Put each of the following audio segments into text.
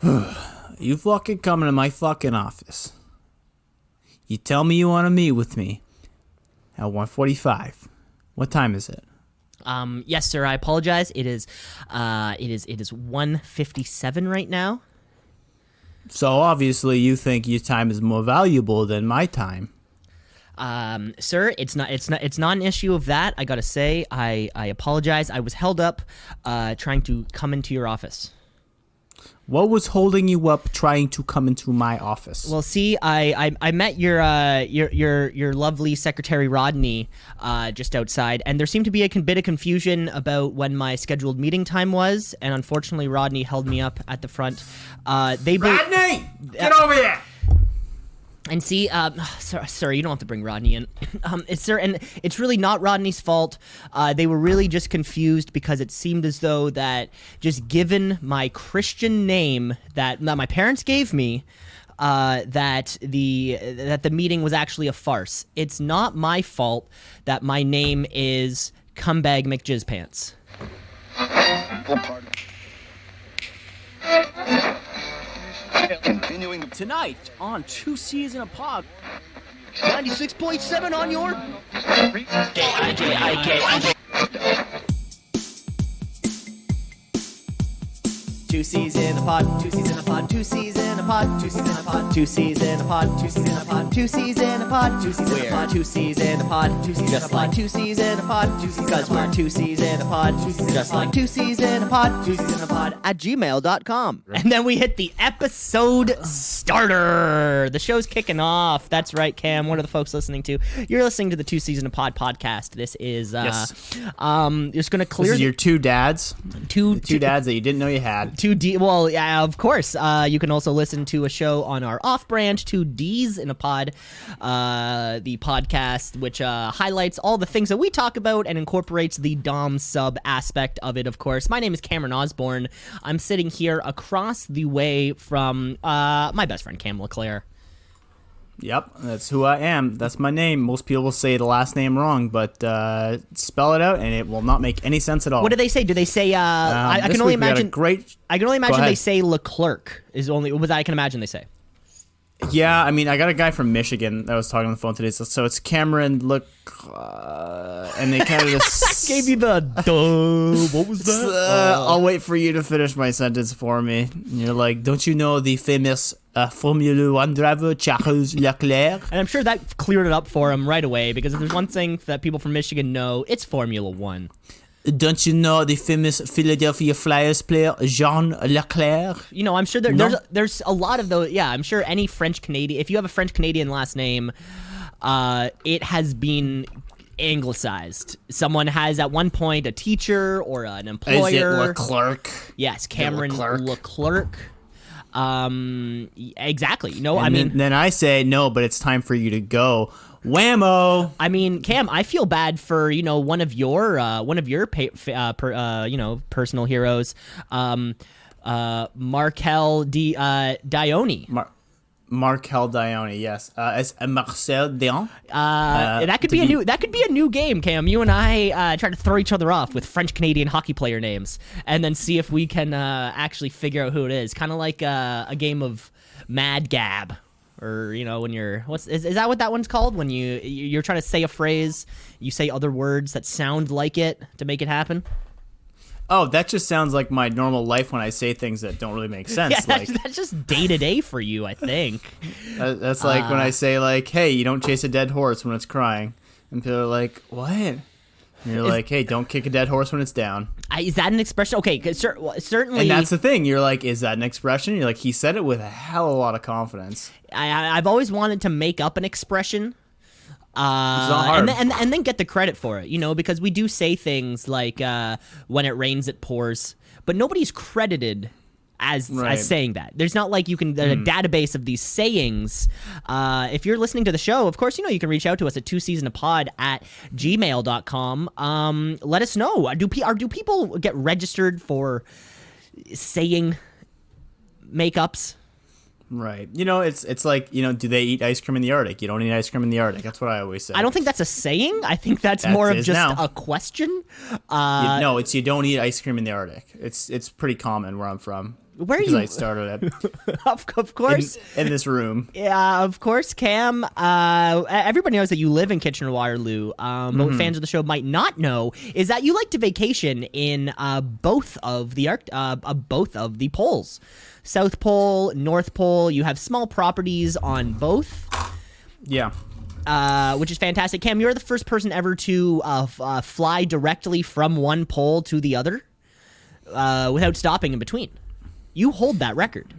You fucking come into my fucking office. You tell me you want to meet with me at 1:45. What time is it? Yes, sir. I apologize. It is 1:57 right now. So obviously you think your time is more valuable than my time. Sir, it's not an issue of that. I gotta say, I apologize. I was held up, trying to come into your office. What was holding you up trying to come into my office? Well, see, I met your lovely secretary Rodney just outside, and there seemed to be a bit of confusion about when my scheduled meeting time was, and unfortunately, Rodney held me up at the front. Rodney, get over here! And see, sir, you don't have to bring Rodney in. And it's really not Rodney's fault. They were really just confused because it seemed as though that just given my Christian name that my parents gave me, that the meeting was actually a farce. It's not my fault that my name is Cumbag McJizzpants. Continuing tonight on Two C's in a Pod, 96.7 on your Two C's in a pod, two C's in a pod, two C's in a pod, two C's in a pod, two C's in a pod, two C's in a pod, two C's in a pod, two C's in a pod, two C's in a pod, two C's in a pod, two C's in a pod, two C's because we're two C's in a pod, just like two C's in a pod, two C's in a pod at gmail.com. And then we hit the episode starter. The show's kicking off. That's right, Cam. What are the folks listening to? You're listening to the Two C's in a Pod podcast. This is just gonna clear. This is your two dads. Two dads that you didn't know you had. Well, yeah, of course. You can also listen to a show on our off-brand, 2Ds in a Pod, the podcast, which highlights all the things that we talk about and incorporates the Dom sub aspect of it, of course. My name is Cameron Osborne. I'm sitting here across the way from my best friend, Cam LeClaire. Yep, that's who I am. That's my name. Most people say the last name wrong, but spell it out, and it will not make any sense at all. What do they say? Do they say? I can only imagine. I can only imagine they say Leclerc is only what I can imagine they say. Yeah, I mean, I got a guy from Michigan that was talking on the phone today, so it's Cameron and they kind of just gave you the what was that? I'll wait for you to finish my sentence for me. And you're like, don't you know the famous Formula One driver Charles Leclerc? And I'm sure that cleared it up for him right away, because if there's one thing that people from Michigan know, it's Formula One. Don't you know the famous Philadelphia Flyers player Jean Leclerc? You know, I'm sure there's a lot of those. Yeah, I'm sure any French Canadian, if you have a French Canadian last name, it has been anglicized. Someone has at one point a teacher or an employer. Is it Leclerc? Yes, Cameron Leclerc. Exactly. No, Then I say no, but it's time for you to go. Whammo! I mean, Cam, I feel bad for one of your personal heroes, Markel Dione. Markel Dione, yes. It's Marcel Dion. That could be a new game, Cam. You and I try to throw each other off with French Canadian hockey player names, and then see if we can actually figure out who it is. Kind of like a game of Mad Gab. Or when you're is that what that one's called? When you're trying to say a phrase, you say other words that sound like it to make it happen. Oh, that just sounds like my normal life when I say things that don't really make sense. Yeah, that's just day to day for you, I think. That's like when I say like, "Hey, you don't chase a dead horse when it's crying," and people are like, "What?" And you're like, "Hey, don't kick a dead horse when it's down." Is that an expression? Okay, certainly. And that's the thing. You're like, is that an expression? You're like, he said it with a hell of a lot of confidence. I've always wanted to make up an expression, it's not hard. and then get the credit for it, because we do say things like when it rains it pours, but nobody's credited as saying that. There's not like you can a database of these sayings. If you're listening to the show, of course, you can reach out to us at twoceesinapod at gmail.com. Let us know. Do people get registered for saying makeups? Right. It's like, do they eat ice cream in the Arctic? You don't eat ice cream in the Arctic. That's what I always say. I don't think that's a saying. I think that's more of just a question. No, it's you don't eat ice cream in the Arctic. It's pretty common where I'm from. Where are because you? I started it Of course. in this room. Yeah, of course, Cam. Everybody knows that you live in Kitchener-Waterloo, but what fans of the show might not know is that you like to vacation in both of the poles, South Pole, North Pole. You have small properties on both. Yeah. Which is fantastic. Cam, you're the first person ever to fly directly from one pole to the other without stopping in between. You hold that record.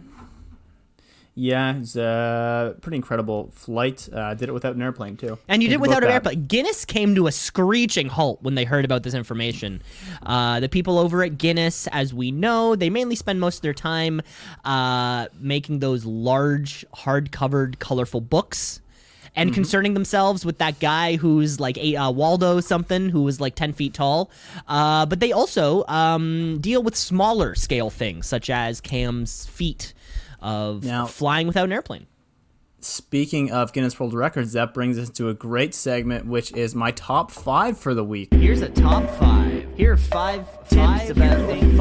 Yeah, it's a pretty incredible flight. Did it without an airplane, too. And you Think did without about an that. airplane. Guinness came to a screeching halt when they heard about this information. The people over at Guinness, as we know, they mainly spend most of their time making those large, hard-covered, colorful books and concerning themselves with that guy who's like Waldo something, who was like 10 feet tall. But they also deal with smaller scale things, such as Cam's feat of Now- flying without an airplane. Speaking of Guinness World Records, that brings us to a great segment, which is my top 5 for the week. Here's a top 5. Here are 5 tips about things.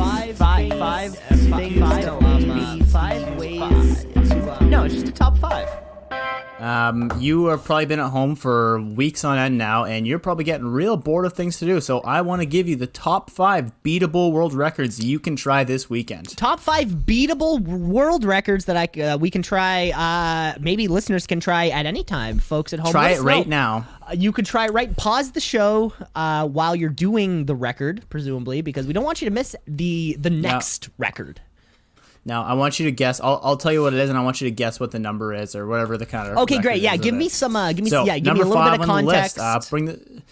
5 ways. No, it's just a top 5. You have probably been at home for weeks on end now, and you're probably getting real bored of things to do. So I want to give you the top 5 beatable world records you can try this weekend. Top 5 beatable world records that we can try. Maybe listeners can try at any time. Folks at home, Try let it us right know. now. You could try it right. Pause the show while you're doing the record, presumably, because we don't want you to miss the next record. Now, I want you to guess. I'll tell you what it is, and I want you to guess what the number is, or whatever the kind of. Okay, record great. Yeah, is of give me it. some. Give me So, a number little 5 bit of on the context. list. Bring the.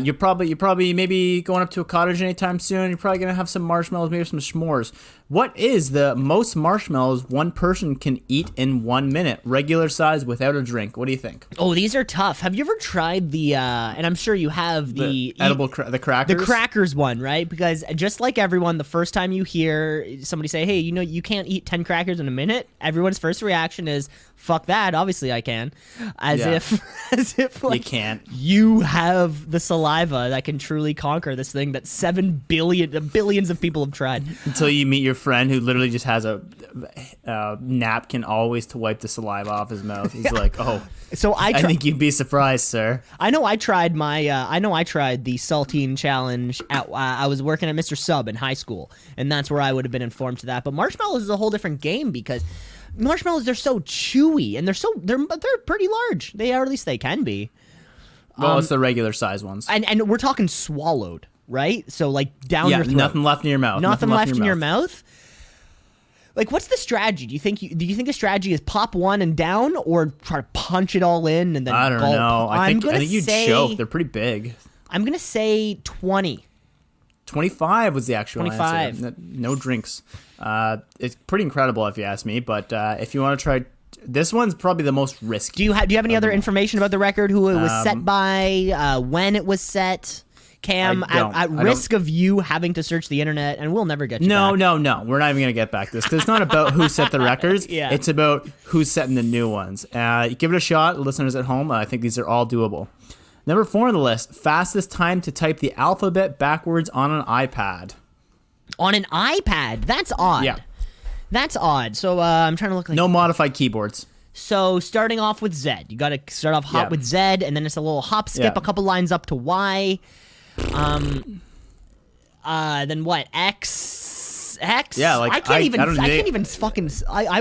You're probably maybe going up to a cottage anytime soon. You're probably gonna have some marshmallows, maybe some s'mores. What is the most marshmallows one person can eat in 1 minute, regular size, without a drink? What do you think? Oh, these are tough. Have you ever tried the? And I'm sure you have The edible the crackers. The crackers one, right? Because just like everyone, the first time you hear somebody say, "Hey, you can't eat 10 crackers in a minute," everyone's first reaction is, "Fuck that! Obviously, I can." As Yeah. if like You can't. you have the saliva that can truly conquer this thing that billions of people have tried. Until you meet your friend who literally just has a napkin always to wipe the saliva off his mouth. He's like, "Oh, So I think you'd be surprised, sir." I know I tried the saltine challenge at I was working at Mr. Sub in high school, and that's where I would have been informed to that. But marshmallows is a whole different game because marshmallows, they're so chewy and they're pretty large. They are, or at least they can be. Well, it's the regular size ones. And we're talking swallowed, right? So like down your throat. Nothing left in your mouth. Nothing left in your mouth. Like, what's the strategy? Do you think the strategy is pop one and down, or try to punch it all in and then I don't gulp? know. I think you'd say, choke. They're pretty big. I'm gonna say 20. 25 was the actual 25. answer. No drinks. It's pretty incredible if you ask me. But if you want to try, this one's probably the most risky. Do you have any other information about the record? Who it was set by? When it was set? Cam, at risk of you having to search the internet, and we'll never get you back. No. We're not even going to get back to this because it's not about who set the records. Yeah. It's about who's setting the new ones. Give it a shot, listeners at home. I think these are all doable. Number 4 on the list, fastest time to type the alphabet backwards on an iPad. On an iPad? That's odd. Yeah. That's odd. So I'm trying to look like... No modified keyboards. So starting off with Z. You got to start off hot with Z, and then it's a little hop skip, a couple lines up to Y. Then what? X. Yeah, like I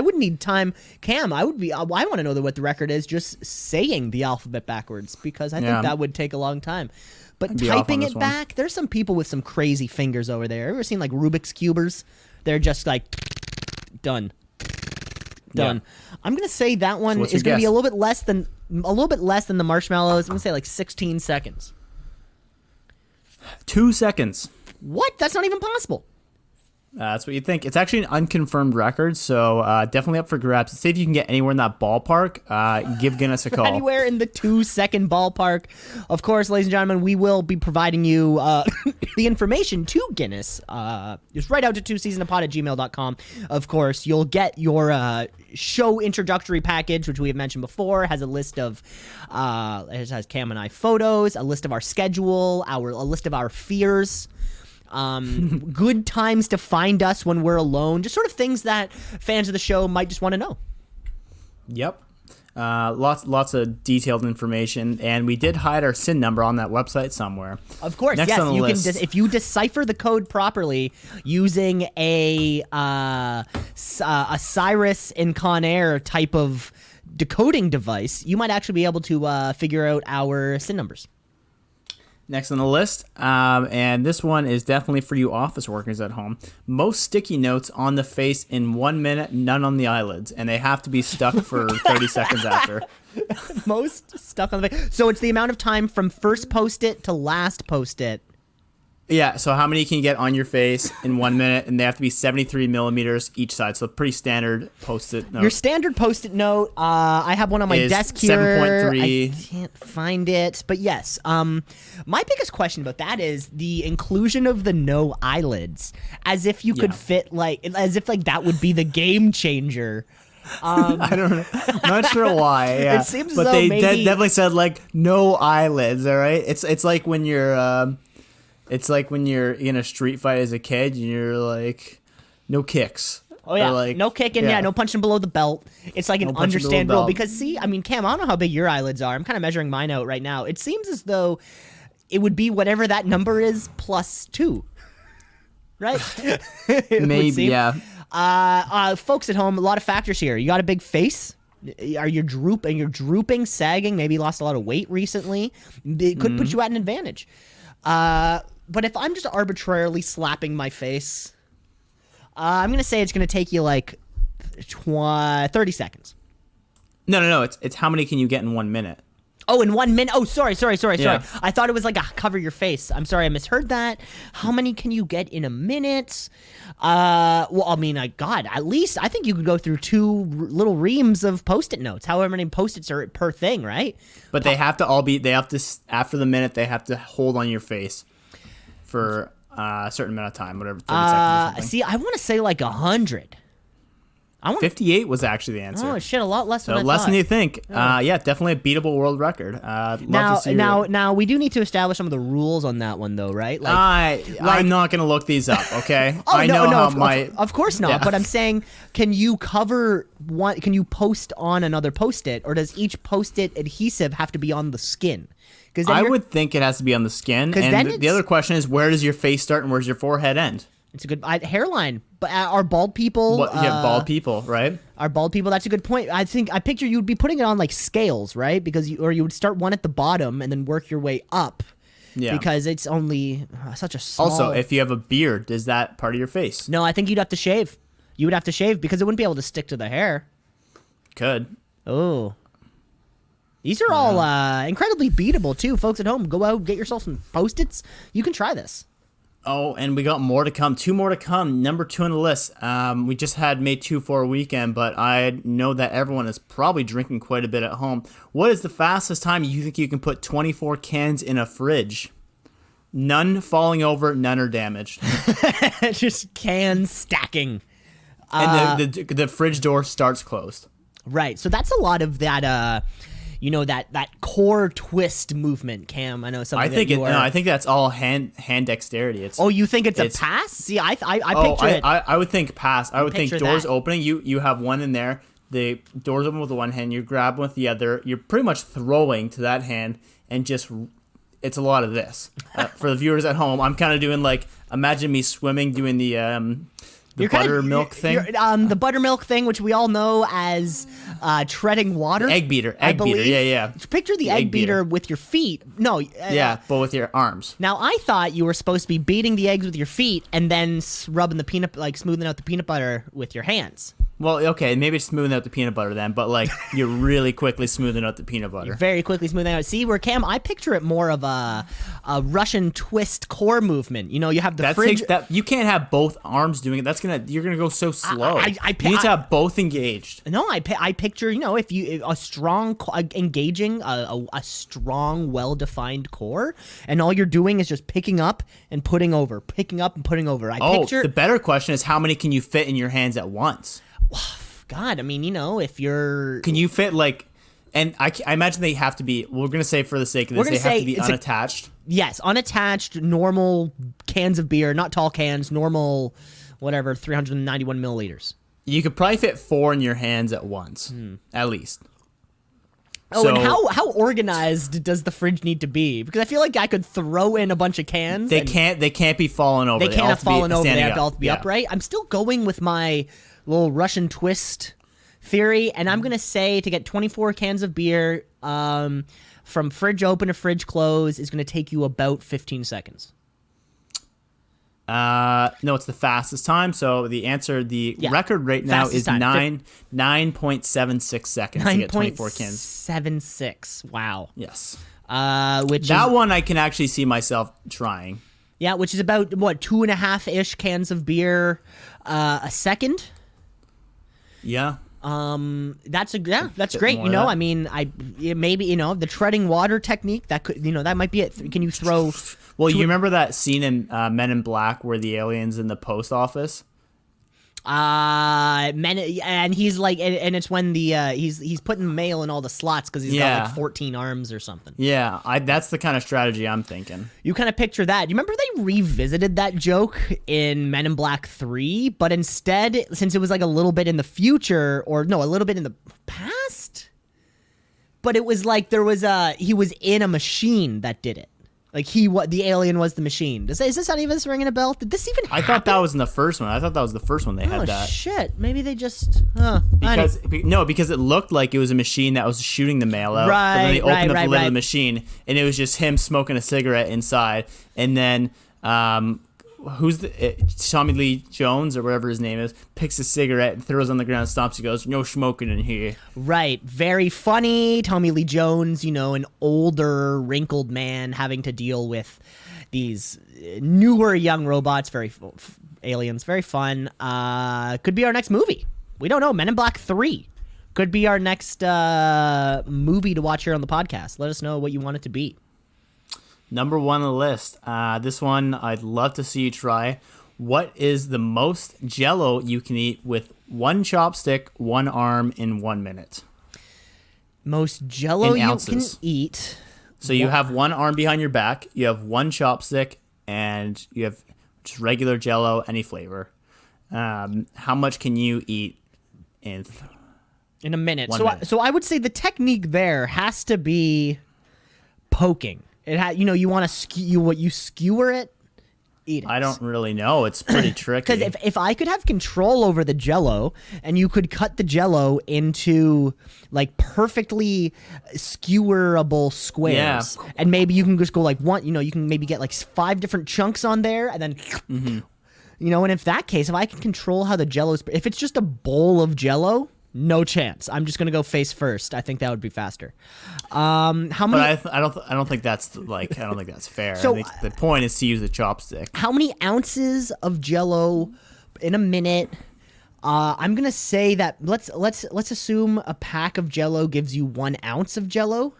would need time. Cam, I want to know what the record is just saying the alphabet backwards, because I think that would take a long time. But typing it back, there's some people with some crazy fingers over there. Ever seen like Rubik's Cubers? They're just like done. Yeah. I'm gonna say that one is gonna be a little bit less than the marshmallows. I'm gonna say like 16 seconds. 2 seconds. What? That's not even possible. That's what you think. It's actually an unconfirmed record, so definitely up for grabs. See if you can get anywhere in that ballpark. Give Guinness a call. Anywhere in the 2-second ballpark. Of course, ladies and gentlemen, we will be providing you the information to Guinness. Just write out to twoceesinapod@gmail.com. Of course, you'll get your show introductory package, which we have mentioned before. It has a list of it has Cam and I photos, a list of our schedule, a list of our fears. good times to find us when we're alone, just sort of things that fans of the show might just want to know. Yep. Lots of detailed information, and we did hide our SIN number on that website somewhere. Of course, Next yes. on the You list. can if you decipher the code properly using a Cyrus in Con Air type of decoding device, you might actually be able to figure out our SIN numbers. Next on the list, and this one is definitely for you office workers at home. Most sticky notes on the face in 1 minute, none on the eyelids, and they have to be stuck for 30 seconds after. Most stuck on the face. So it's the amount of time from first post-it to last post-it. Yeah, so how many can you get on your face in 1 minute? And they have to be 73 millimeters each side, so pretty standard Post-it note. Your standard Post-it note, I have one on my Is desk here. 7.3. I can't find it, but yes. My biggest question about that is the inclusion of the no eyelids, as if you could fit as if that would be the game changer. I don't know. Not sure why. Yeah. It seems as but though they maybe- definitely said no eyelids. All right. It's like when you're it's like when you're in a street fight as a kid and you're like, no kicks. Oh yeah, Or no kicking, no punching below the belt. It's like an No punching below the understandable belt. because Cam, I don't know how big your eyelids are. I'm kind of measuring mine out right now. It seems as though it would be whatever that number is plus 2. Right? It would Maybe, seem. yeah. Folks at home, a lot of factors here. You got a big face. Are you drooping, sagging? Maybe you lost a lot of weight recently. It could put you at an advantage. But if I'm just arbitrarily slapping my face, I'm going to say it's going to take you 30 seconds. No. It's how many can you get in 1 minute? Oh, in 1 minute. Oh, sorry. Yeah. I thought it was like a cover your face. I'm sorry, I misheard that. How many can you get in a minute? Well, I mean, God, at least I think you could go through 2 little reams of Post-it notes. However many Post-its are per thing, right? But they have to after the minute, they have to hold on your face for a certain amount of time, whatever, 30 seconds or something. See, I want to say 100. 58 was actually the answer. Oh shit, a lot less than I less thought. than you think. Yeah, definitely a beatable world record. Love to see Now, we do need to establish some of the rules on that one, though, right? I'm not gonna look these up. Okay. Oh, I know how of course not. Yeah. But I'm saying, can you cover one? Can you post on another Post-it, or does each Post-it adhesive have to be on the skin? Because I would think it has to be on the skin. 'Cause then And the it's- other question is, where does your face start and where's your forehead end? it's a good hairline. But are bald people? Bald people, right? Are bald people? That's a good point. I picture you would be putting it on scales, right? Because you would start one at the bottom and then work your way up. Yeah. Because it's only such a small. Also, if you have a beard, is that part of your face? No, I think you'd have to shave. You would have to shave because it wouldn't be able to stick to the hair. Could. Oh. These are all incredibly beatable, too. Folks at home, go out, get yourself some Post-its. You can try this. Oh, and we got more to come. 2 more to come. Number 2 on the list. We just had May 2 for a weekend, but I know that everyone is probably drinking quite a bit at home. What is the fastest time you think you can put 24 cans in a fridge? None falling over, none are damaged. Just can stacking. And the fridge door starts closed. Right. So that's a lot of that, that core twist movement, Cam. I know something I think that's all hand dexterity. It's Oh, you think it's a pass? See, I picture it. I would think pass. I would think picture doors that. opening. You have one in there. The doors open with the one hand. You grab one with the other. You're pretty much throwing to that hand, and just it's a lot of this. For the viewers at home, I'm kind of doing imagine me swimming, doing the buttermilk thing. The buttermilk thing, which we all know as treading water. Egg beater. I Egg beater. believe. Yeah. Picture the egg beater with your feet. No. Yeah, but with your arms. Now, I thought you were supposed to be beating the eggs with your feet and then rubbing the peanut, smoothing out the peanut butter with your hands. Well, okay, maybe it's smoothing out the peanut butter then, but you're really quickly smoothing out the peanut butter. Very quickly smoothing out. See, where Cam, I picture it more of a Russian twist core movement. You have the fridge. You can't have both arms doing it. You're gonna go so slow. I you need to have both engaged. No, I picture if you a strong engaging a strong well-defined core, and all you're doing is just picking up and putting over, picking up and putting over. The better question is how many can you fit in your hands at once? God, I mean, if you're... Can you fit And I imagine they have to be. We're gonna say for the sake of We're this, gonna they have say to be it's unattached. Yes, unattached, normal cans of beer, not tall cans, normal, whatever, 391 milliliters. You could probably fit 4 in your hands at once, at least. Oh, So- and how organized does the fridge need to be? Because I feel like I could throw in a bunch of cans. They and can't. They can't be falling over. They can't all have to be fallen over. They standing have to up. all be Yeah. upright. I'm still going with my little Russian twist theory, and I'm gonna say to get 24 cans of beer from fridge open to fridge close is gonna take you about 15 seconds. No, it's the fastest time. So the record right now Fastest is time. 9.76 seconds to get 24 cans. 9.76. Wow. Yes, Which that is, one I can actually see myself trying. yeah, which is about what 2.5 ish cans of beer a second. Yeah. That's Bit great. more You know, of that. I mean, maybe the treading water technique that could that might be it. Can you throw? Well, you remember that scene in Men in Black where the alien's in the post office? Men, and he's like, and it's when the he's putting mail in all the slots because he's got Yeah. like 14 arms or something. Yeah, that's the kind of strategy I'm thinking. You kind of picture that. You remember they revisited that joke in Men in Black 3, but instead, since it was like a little bit in the future, or no, a little bit in the past, but it was like he was in a machine that did it. Like the alien was the machine. Is this any of this ringing a bell? Did this even happen? I thought that was in the first one. I thought that was the first one they had Oh that. shit! Maybe they just Because it looked like it was a machine that was shooting the mail out. But then they opened up the lid of the machine, and it was just him smoking a cigarette inside. And then Tommy Lee Jones or whatever his name is picks a cigarette and throws it on the ground, stomps. He goes, "No smoking in here." Right. Very funny. Tommy Lee Jones, an older, wrinkled man having to deal with these newer young robots, aliens. Very fun. Could be our next movie. We don't know. Men in Black 3 could be our next movie to watch here on the podcast. Let us know what you want it to be. Number 1 on the list. This one I'd love to see you try. What is the most Jell-O you can eat with 1 chopstick, 1 arm in 1 minute? Most Jell-O In you ounces. can eat. So you have 1 arm behind your back, you have 1 chopstick, and you have just regular Jell-O, any flavor. How much can you eat in In a minute. 1 So minute? so I would say the technique there has to be poking. It you want to you skewer it, eat it. I don't really know. It's pretty tricky. Because if I could have control over the Jell-O and you could cut the Jell-O into like perfectly skewerable squares, and maybe you can just go like one, you can maybe get like 5 different chunks on there, and then. Mm-hmm. And if that case, if I can control how the Jell-O's, if it's just a bowl of Jell-O, no chance. I'm just gonna go face first. I think that would be faster. How many? But I don't think that's fair. So- I think the point is to use a chopstick. How many ounces of Jell-O in a minute? I'm gonna say that let's assume a pack of Jell-O gives you 1 ounce of Jell-O.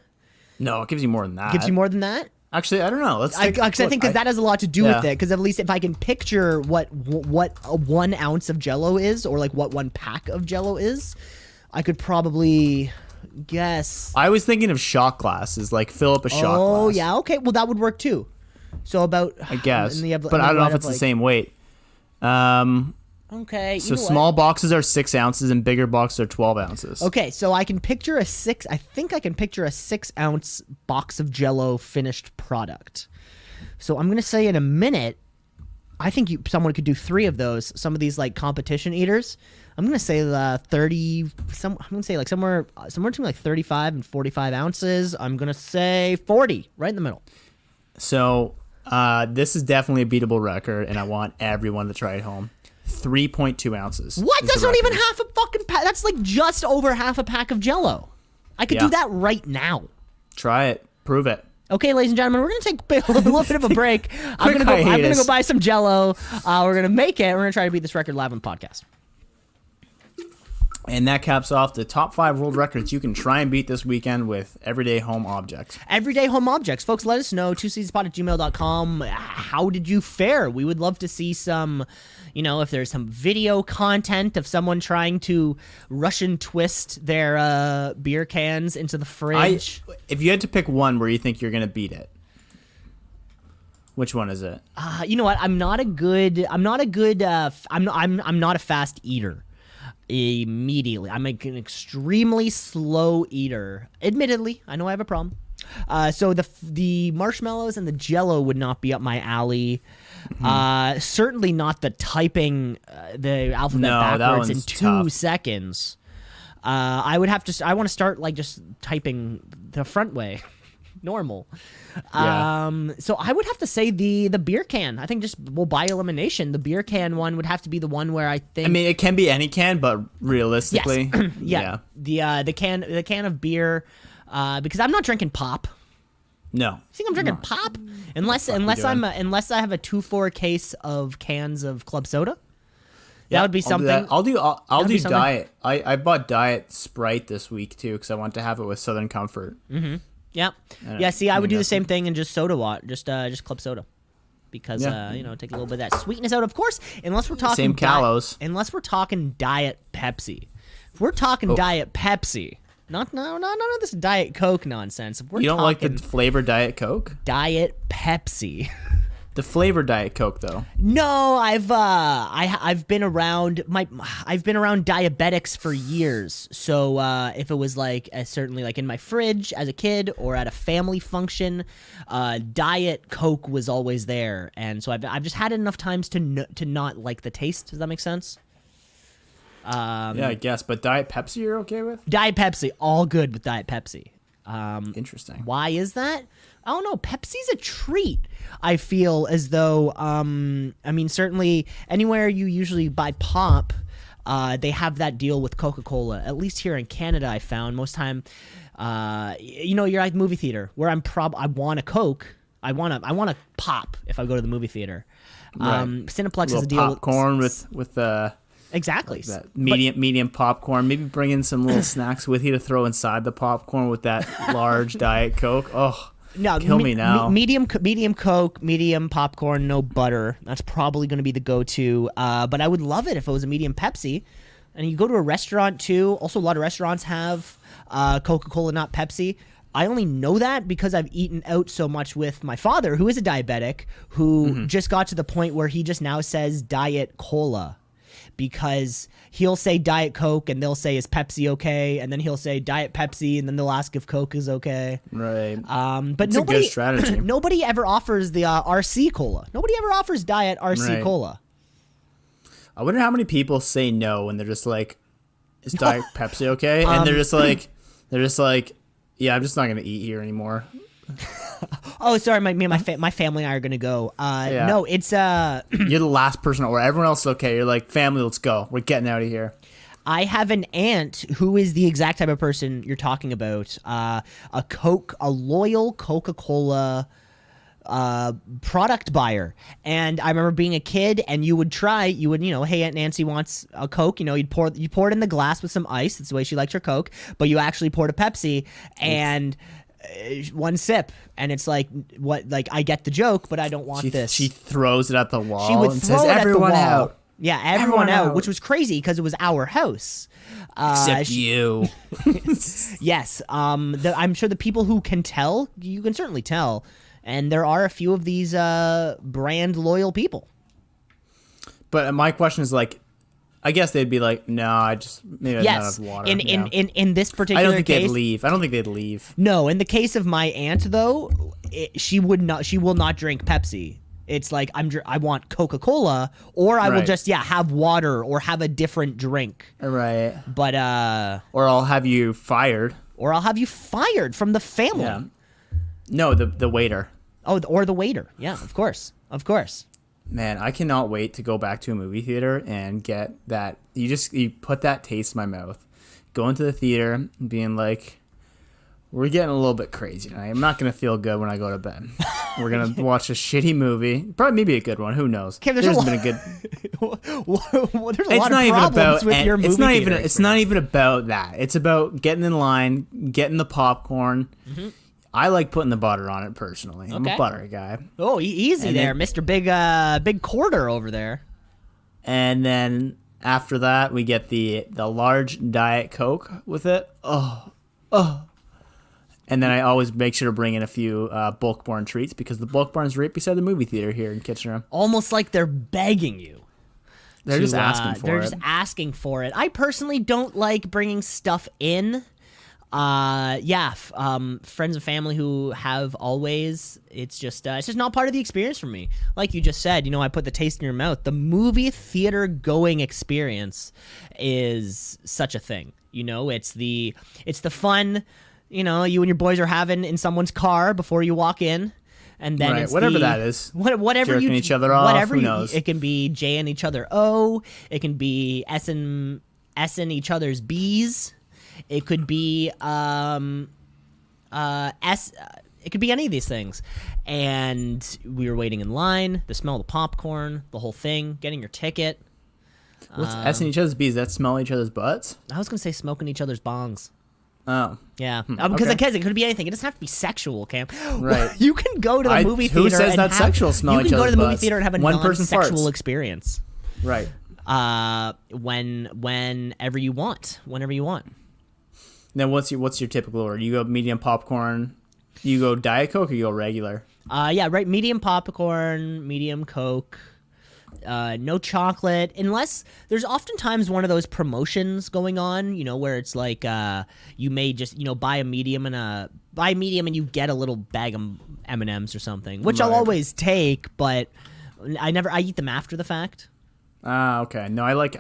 No, it gives you more than that. Gives you more than that? Actually, I don't know. Let's. I think that has a lot to do with Yeah. it. Because at least if I can picture what a 1 ounce of Jell-O is, or like what 1 pack of Jell-O is, I could probably guess. I was thinking of shot glasses, like fill up a shot glass. Oh yeah, okay. Well, that would work too. So about I guess, and you have- but and I you don't know might if have, it's the like- same weight. Okay. So you know what? small boxes are 6 ounces and bigger boxes are 12 ounces. Okay, so I can picture I think I can picture a 6-ounce box of Jell-O finished product. So I'm gonna say in a minute, I think someone could do 3 of those. Some of these like competition eaters. I'm gonna say 30. I'm gonna say like somewhere between like 35 and 45 ounces. I'm gonna say 40, right in the middle. So this is definitely a beatable record, and I want everyone to try it home. 3.2 ounces. What? is That's the not even record. half a fucking pack. That's like just over half a pack of Jell-O. I could do Yeah. that right now. Try it. Prove it. Okay, ladies and gentlemen, we're gonna take a little bit of a break. I'm Quick gonna hiatus. go buy some Jell-O. We're gonna make it. We're gonna try to beat this record live on the podcast. And that caps off the top 5 world records you can try and beat this weekend with everyday home objects. Everyday home objects. Folks, let us know, twoceesinapod@gmail.com. How did you fare? We would love to see some, if there's some video content of someone trying to Russian twist their beer cans into the fridge. If you had to pick one where you think you're going to beat it, which one is it? You know what? I'm not a fast eater. Immediately, I'm an extremely slow eater. Admittedly, I know I have a problem. So the marshmallows and the Jello would not be up my alley. Certainly not the typing the alphabet backwards in 2 seconds. I would have to. I want to start just typing the front way, normal. Yeah. So I would have to say the beer can. I think by elimination, the beer can one would have to be the one where I think. I mean, it can be any can, but realistically, yes. The can of beer, because I'm not drinking pop. No. You think I'm drinking pop? Unless I have a 2-4 case of cans of club soda. That would be something. I'll do diet. I bought diet Sprite this week too because I want to have it with Southern Comfort. Mm-hmm. Yeah. Yeah. See, I would do the same thing and just soda water, just club soda, because take a little bit of that sweetness out. Of course, unless we're talking same calories. Unless we're talking Diet Pepsi. If we're talking Diet Pepsi, not none of this Diet Coke nonsense. If we're you don't like the flavor Diet Coke? Diet Pepsi. The flavor Diet Coke, though. No, I've been around diabetics for years. So if it was certainly in my fridge as a kid or at a family function, Diet Coke was always there, and so I've just had it enough times to not like the taste. Does that make sense? Yeah, I guess. But Diet Pepsi, you're okay with? Diet Pepsi, all good with Diet Pepsi. Interesting. Why is that? I don't know. Pepsi's a treat. I feel as though, certainly anywhere you usually buy pop, they have that deal with Coca-Cola. At least here in Canada, I found most time, you're at movie theater where I want a Coke. I want a pop if I go to the movie theater. Right. Cineplex is a deal popcorn with exactly that medium popcorn. Maybe bring in some little snacks with you to throw inside the popcorn with that large Diet Coke. Oh. No, kill me now. Medium Coke, medium popcorn, no butter. That's probably going to be the go-to. But I would love it if it was a medium Pepsi. And you go to a restaurant too. Also, a lot of restaurants have Coca-Cola, not Pepsi. I only know that because I've eaten out so much with my father, who is a diabetic, who just got to the point where he just now says Diet Cola. Because he'll say Diet Coke and they'll say, is Pepsi okay? And then he'll say Diet Pepsi and then they'll ask if Coke is okay. Right. But it's a good strategy. Nobody ever offers the RC Cola. Nobody ever offers Diet RC Cola. I wonder how many people say no when they're just like, is Diet Pepsi okay? And they're just like, yeah, I'm just not going to eat here anymore. Oh, sorry, my family and I are gonna go. No, it's you're the last person, or everyone else is okay. You're like, family, let's go. We're getting out of here. I have an aunt who is the exact type of person you're talking about. A loyal Coca-Cola product buyer. And I remember being a kid, and you would, hey, Aunt Nancy wants a Coke. You'd pour it in the glass with some ice. That's the way she likes her Coke. But you actually poured a Pepsi, and one sip, and it's like, what? Like, I get the joke, but I don't want this. She throws it at the wall. She would and throw says, it at "Everyone the wall. out." Yeah, everyone out, which was crazy because it was our house. Except you. Yes. I'm sure the people who can tell, you can certainly tell, and there are a few of these brand loyal people. But my question is I guess they'd be like, no, maybe not have water. In this particular I don't think case, they'd leave. No, in the case of my aunt though, she will not drink Pepsi. It's like, I want Coca-Cola, or I will just have water or have a different drink. Right. But or I'll have you fired. Or I'll have you fired from the family. Yeah. No, the waiter. Oh, or the waiter. Yeah, of course. Man, I cannot wait to go back to a movie theater and get that. You put that taste in my mouth. Go into the theater and being like, we're getting a little bit crazy tonight. I'm not going to feel good when I go to bed. We're gonna watch a shitty movie. Probably maybe a good one. Who knows? Okay, There's been a good. There's a It's lot not of even problems about. with your movie It's not theater even. It's not even about that. It's about getting in line, getting the popcorn. Mm-hmm. I like putting the butter on it personally. I'm Okay. a butter guy. Oh, easy And there, then- Mr. Big Quarter over there. And then after that, we get the large Diet Coke with it. Oh. And then I always make sure to bring in a few bulk barn treats because the bulk barn's right beside the movie theater here in Kitchener. Almost like they're begging you. They're just asking for They're it. just asking for it. I personally don't like bringing stuff in. Friends and family who have always, it's just not part of the experience for me. Like you just said, I put the taste in your mouth. The movie theater going experience is such a thing. It's the fun, you and your boys are having in someone's car before you walk in. And then Right, it's whatever that is. whatever Jerking each other off, whatever who knows? It can be J and each other O. It can be S and each other's B's. It could be S. It could be any of these things. And we were waiting in line. The smell of the popcorn, the whole thing, getting your ticket. What's S in each other's B's? That smell each other's butts? I was gonna say smoking each other's bongs. Oh. Yeah, okay. because it could be anything. It doesn't have to be sexual, Cam. Right. You can go to the movie theater. Who says and that have, sexual smell You each can go to other's the movie butts? theater and have a One person non-sexual farts. experience. Right. Whenever you want. Then what's your typical order? You go medium popcorn, you go Diet Coke, or you go regular? Right. Medium popcorn, medium Coke. No chocolate, unless there's oftentimes one of those promotions going on, where it's like you may just buy medium and you get a little bag of M&Ms or something, which I'll Right. always take, but I eat them after the fact. Ah, okay. No, I like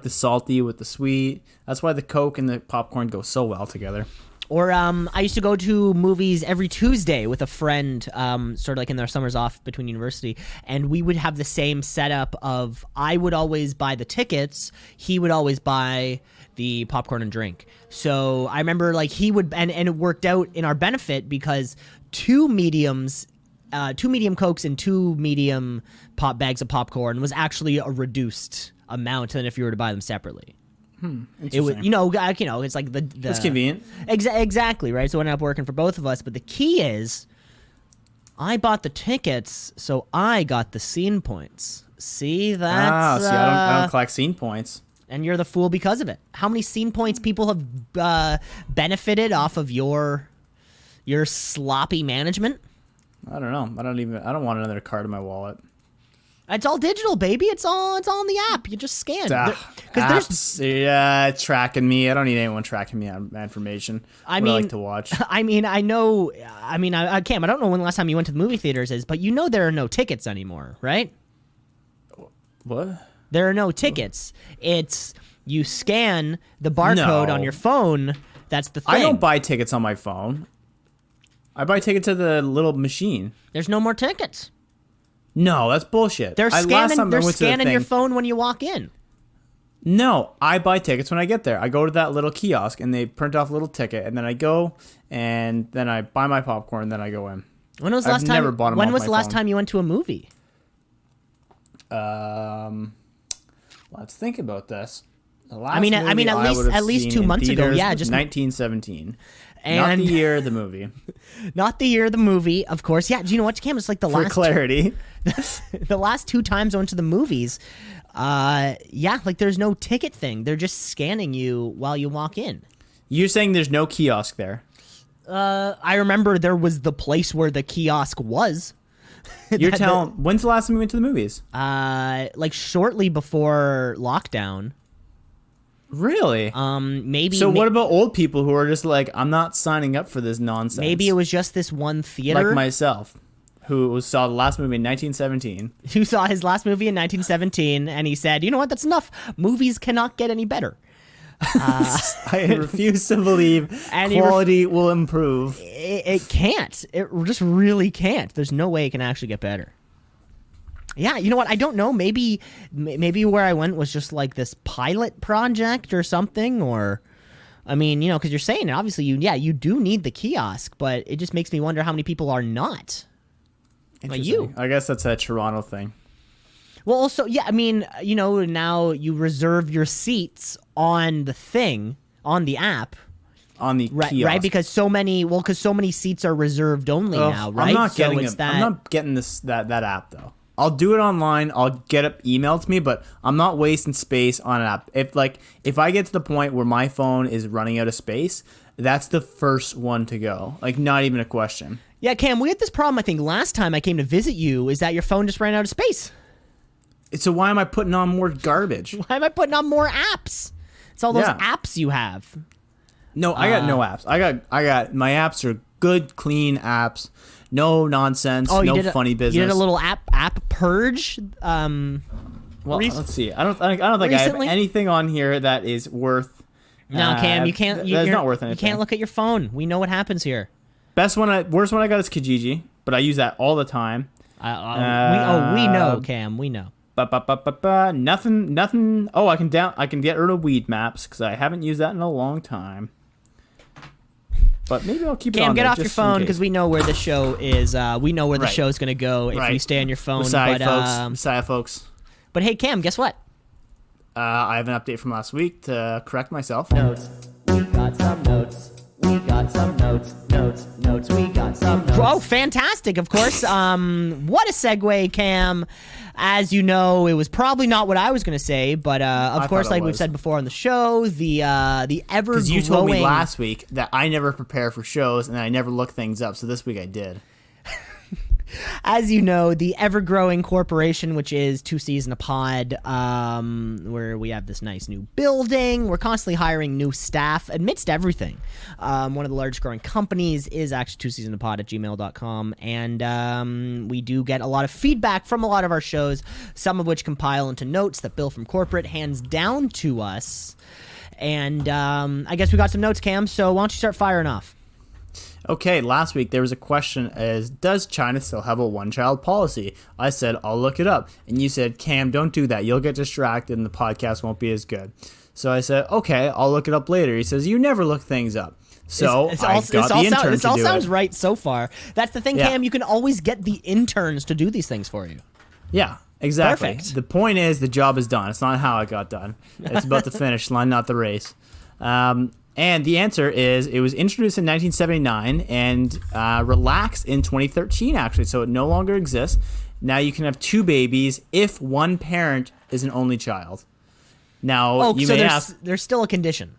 the salty with the sweet. That's why the Coke and the popcorn go so well together. Or I used to go to movies every Tuesday with a friend, sort of like in their summers off between university, and we would have the same setup of I would always buy the tickets, he would always buy the popcorn and drink. So I remember like he would, and it worked out in our benefit because two medium Cokes and two medium bags of popcorn was actually a reduced amount than if you were to buy them separately. It was, it's like the That's convenient. Exactly, right? So it ended up working for both of us. But the key is, I bought the tickets, so I got the scene points. See, that's I don't collect scene points. and you're the fool because of it. How many scene points people have benefited off of your sloppy management? I don't know. I don't want another card in my wallet. It's all digital, baby. It's all in the app. You just scan. Apps, tracking me. I don't need anyone tracking me on my information. I like to watch. I know. Cam, I don't know when the last time you went to the movie theaters is, but there are no tickets anymore, right? What? There are no tickets. It's you scan the barcode on your phone. That's the thing. I don't buy tickets on my phone. I buy tickets to the little machine. There's no more tickets. No, that's bullshit. They're scanning. They're scanning your thing, phone when you walk in. No, I buy tickets when I get there. I go to that little kiosk and they print off a little ticket, and then I go and then I buy my popcorn, and then I go in. When was the last time? Never bought 'em when off was my the last phone. time you went to a movie? Let's think about this. The last I mean, movie I would have at least seen 2 in months ago. theaters Yeah, was just 1917. Not And- the year of the movie. not the year of the movie, of course. Yeah. Do you know what, Cam? It's like the For last clarity. the last 2 times I went to the movies. Like there's no ticket thing. They're just scanning you while you walk in. You're saying there's no kiosk there. I remember there was the place where the kiosk was. You're telling. When's the last time you went to the movies? Like shortly before lockdown. Really? Maybe. So what about old people who are just like, I'm not signing up for this nonsense? Maybe it was just this one theater. like myself, who saw the last movie in 1917. Who saw his last movie in 1917, and he said, "You know what? That's enough. Movies cannot get any better." I refuse to believe And he quality will improve. It can't. It just really can't. There's no way it can actually get better. Yeah, you know what? I don't know. Maybe where I went was just like this pilot project or something, or I mean, because you're saying it, obviously you do need the kiosk, but it just makes me wonder how many people are not. Interesting. I guess that's a Toronto thing. Well, also, yeah, I mean, now you reserve your seats on the thing, on the app. On the kiosk. Right? Because so many seats are reserved only now, right? I'm not getting that app though. I'll do it online. I'll get it emailed to me, but I'm not wasting space on an app. If I get to the point where my phone is running out of space, that's the first one to go. Like, not even a question. Yeah, Cam, we had this problem, I think, last time I came to visit you, is that your phone just ran out of space. So why am I putting on more garbage? Why am I putting on more apps? It's all those apps you have. No, I got no apps. I got my apps are good, clean apps. No nonsense. No funny business. You did a little app purge. Well, let's see. I don't think I have anything on here that is worth. No, Cam, you can't. That's not worth anything. You can't look at your phone. We know what happens here. Worst one I got is Kijiji, but I use that all the time. We know, Cam. We know. Nothing. Oh, I can get rid of weed maps because I haven't used that in a long time. But maybe I'll keep it on. Cam, get off your phone because we know where the show is. We know where the show's going to go if you stay on your phone. Messiah, folks. But hey, Cam, guess what? I have an update from last week to correct myself. Notes. We got some notes. We got some notes. Notes. We got some notes. Oh, fantastic! Of course. What a segue, Cam. As you know, it was probably not what I was going to say, but of course, like we've said before on the show, the ever-growing... Because you told me last week that I never prepare for shows and I never look things up, so this week I did. As you know, the ever-growing corporation, which is Two C's in a Pod, where we have this nice new building. We're constantly hiring new staff amidst everything. One of the largest growing companies is actually twoceesinapod@gmail.com, and we do get a lot of feedback from a lot of our shows, some of which compile into notes that Bill from corporate hands down to us. And I guess we got some notes, Cam, so why don't you start firing off? Okay, last week there was a question as, does China still have a one-child policy? I said, I'll look it up. And you said, Cam, don't do that. You'll get distracted and the podcast won't be as good. So I said, okay, I'll look it up later. He says, you never look things up. So I got the intern to do it. This all sounds right so far. That's the thing, Cam. You can always get the interns to do these things for you. Yeah, exactly. Perfect. The point is the job is done. It's not how it got done. It's about the finish line, not the race. And the answer is it was introduced in 1979 and relaxed in 2013, actually. So it no longer exists. Now you can have two babies if one parent is an only child. Now, there's still a condition.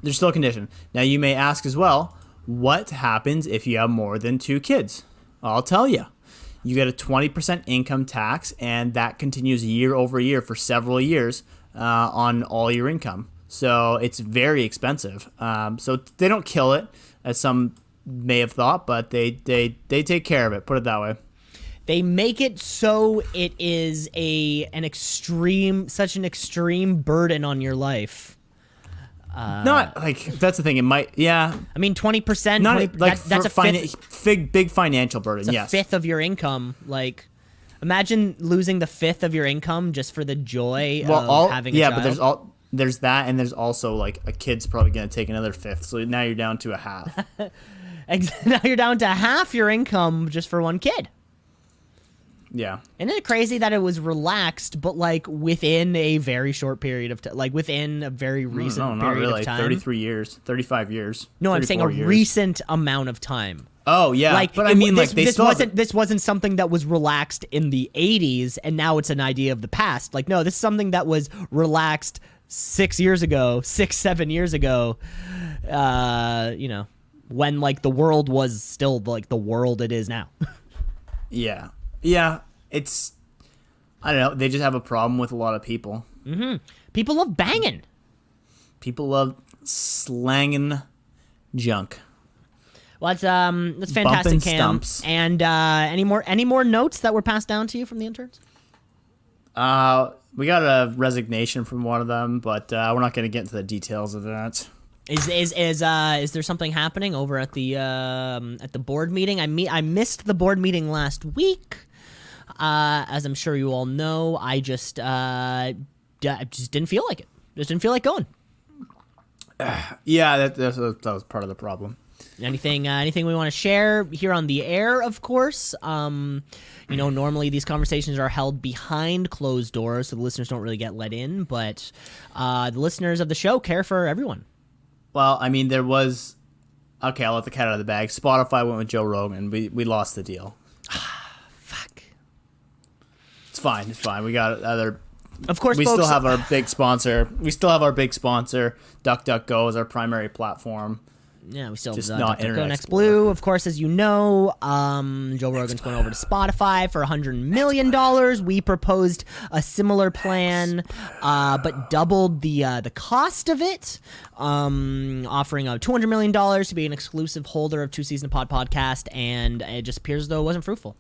There's still a condition. Now, you may ask as well, what happens if you have more than two kids? I'll tell you. You get a 20% income tax, and that continues year over year for several years on all your income. So it's very expensive. So they don't kill it, as some may have thought, but they take care of it. Put it that way. They make it so it is such an extreme burden on your life. Not like that's the thing. It might, yeah. I mean, 20%. Not that's a big financial burden. It's a fifth of your income. Like, imagine losing the fifth of your income just for the joy of having a child. But there's that, and there's also like a kid's probably going to take another fifth. So now you're down to a half. Now you're down to half your income just for one kid. Yeah. Isn't it crazy that it was relaxed, but like within a very short period of time, like within a very recent period of time? 33 years, 35 years. No, I'm saying a recent amount of time. Oh yeah, like, but I mean, this wasn't something that was relaxed in the 80s, and now it's an idea of the past. Like, no, this is something that was relaxed 7 years ago, when like the world was still like the world it is now. Yeah, it's, I don't know. They just have a problem with a lot of people. Mm-hmm. People love banging. People love slanging junk. Well, that's fantastic, Cam. Stumps. And any more notes that were passed down to you from the interns? We got a resignation from one of them, but we're not going to get into the details of that. Is there something happening over at the board meeting? I missed the board meeting last week. As I'm sure you all know, I just didn't feel like it. Just didn't feel like going. Yeah, that was part of the problem. Anything we want to share here on the air, of course. Normally these conversations are held behind closed doors, so the listeners don't really get let in, but the listeners of the show care for everyone. Well, I mean, there was... Okay, I'll let the cat out of the bag. Spotify went with Joe Rogan. We lost the deal. Fuck. It's fine. We got other... Of course, we folks, still have our big sponsor. DuckDuckGo is our primary platform. Yeah, we still Just have not DuckDuckGo Internet Next Explorer. Blue. Of course, as you know, Joe Rogan's going over to Spotify for $100 million. We proposed a similar plan, but doubled the cost of it, offering $200 million to be an exclusive holder of Two Season a Pod podcast, and it just appears as though it wasn't fruitful.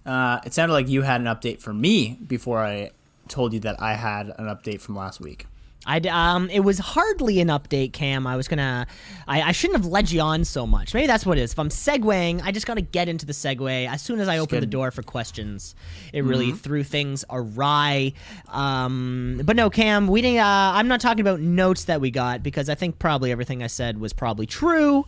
It sounded like you had an update for me before I told you that I had an update from last week. It was hardly an update, Cam. I shouldn't have led you on so much. Maybe that's what it is. If I'm segueing, I just got to get into the segue. As soon as I opened the door for questions, it really threw things awry. But no, Cam, we didn't. I'm not talking about notes that we got, because I think probably everything I said was probably true,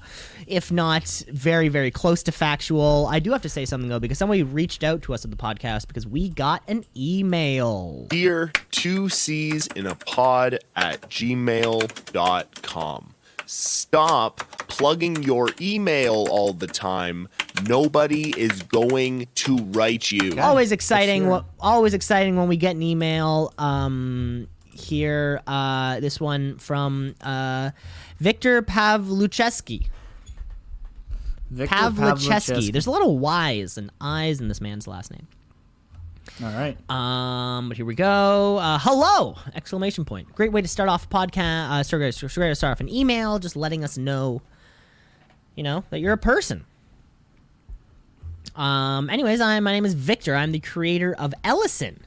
if not very, very close to factual. I do have to say something though, because somebody reached out to us at the podcast because we got an email. Dear 2ceesinapod@gmail.com. Stop plugging your email all the time. Nobody is going to write you. Always exciting. sure. Always exciting when we get an email. Here, this one from Victor Pavlucheski. Pavlucheski. There's a lot of Y's and I's in this man's last name. All right. But here we go. Hello! Exclamation point. Great way to start off a podcast. Great way to start off an email, just letting us know, that you're a person. Anyways, my name is Victor. I'm the creator of Ellison,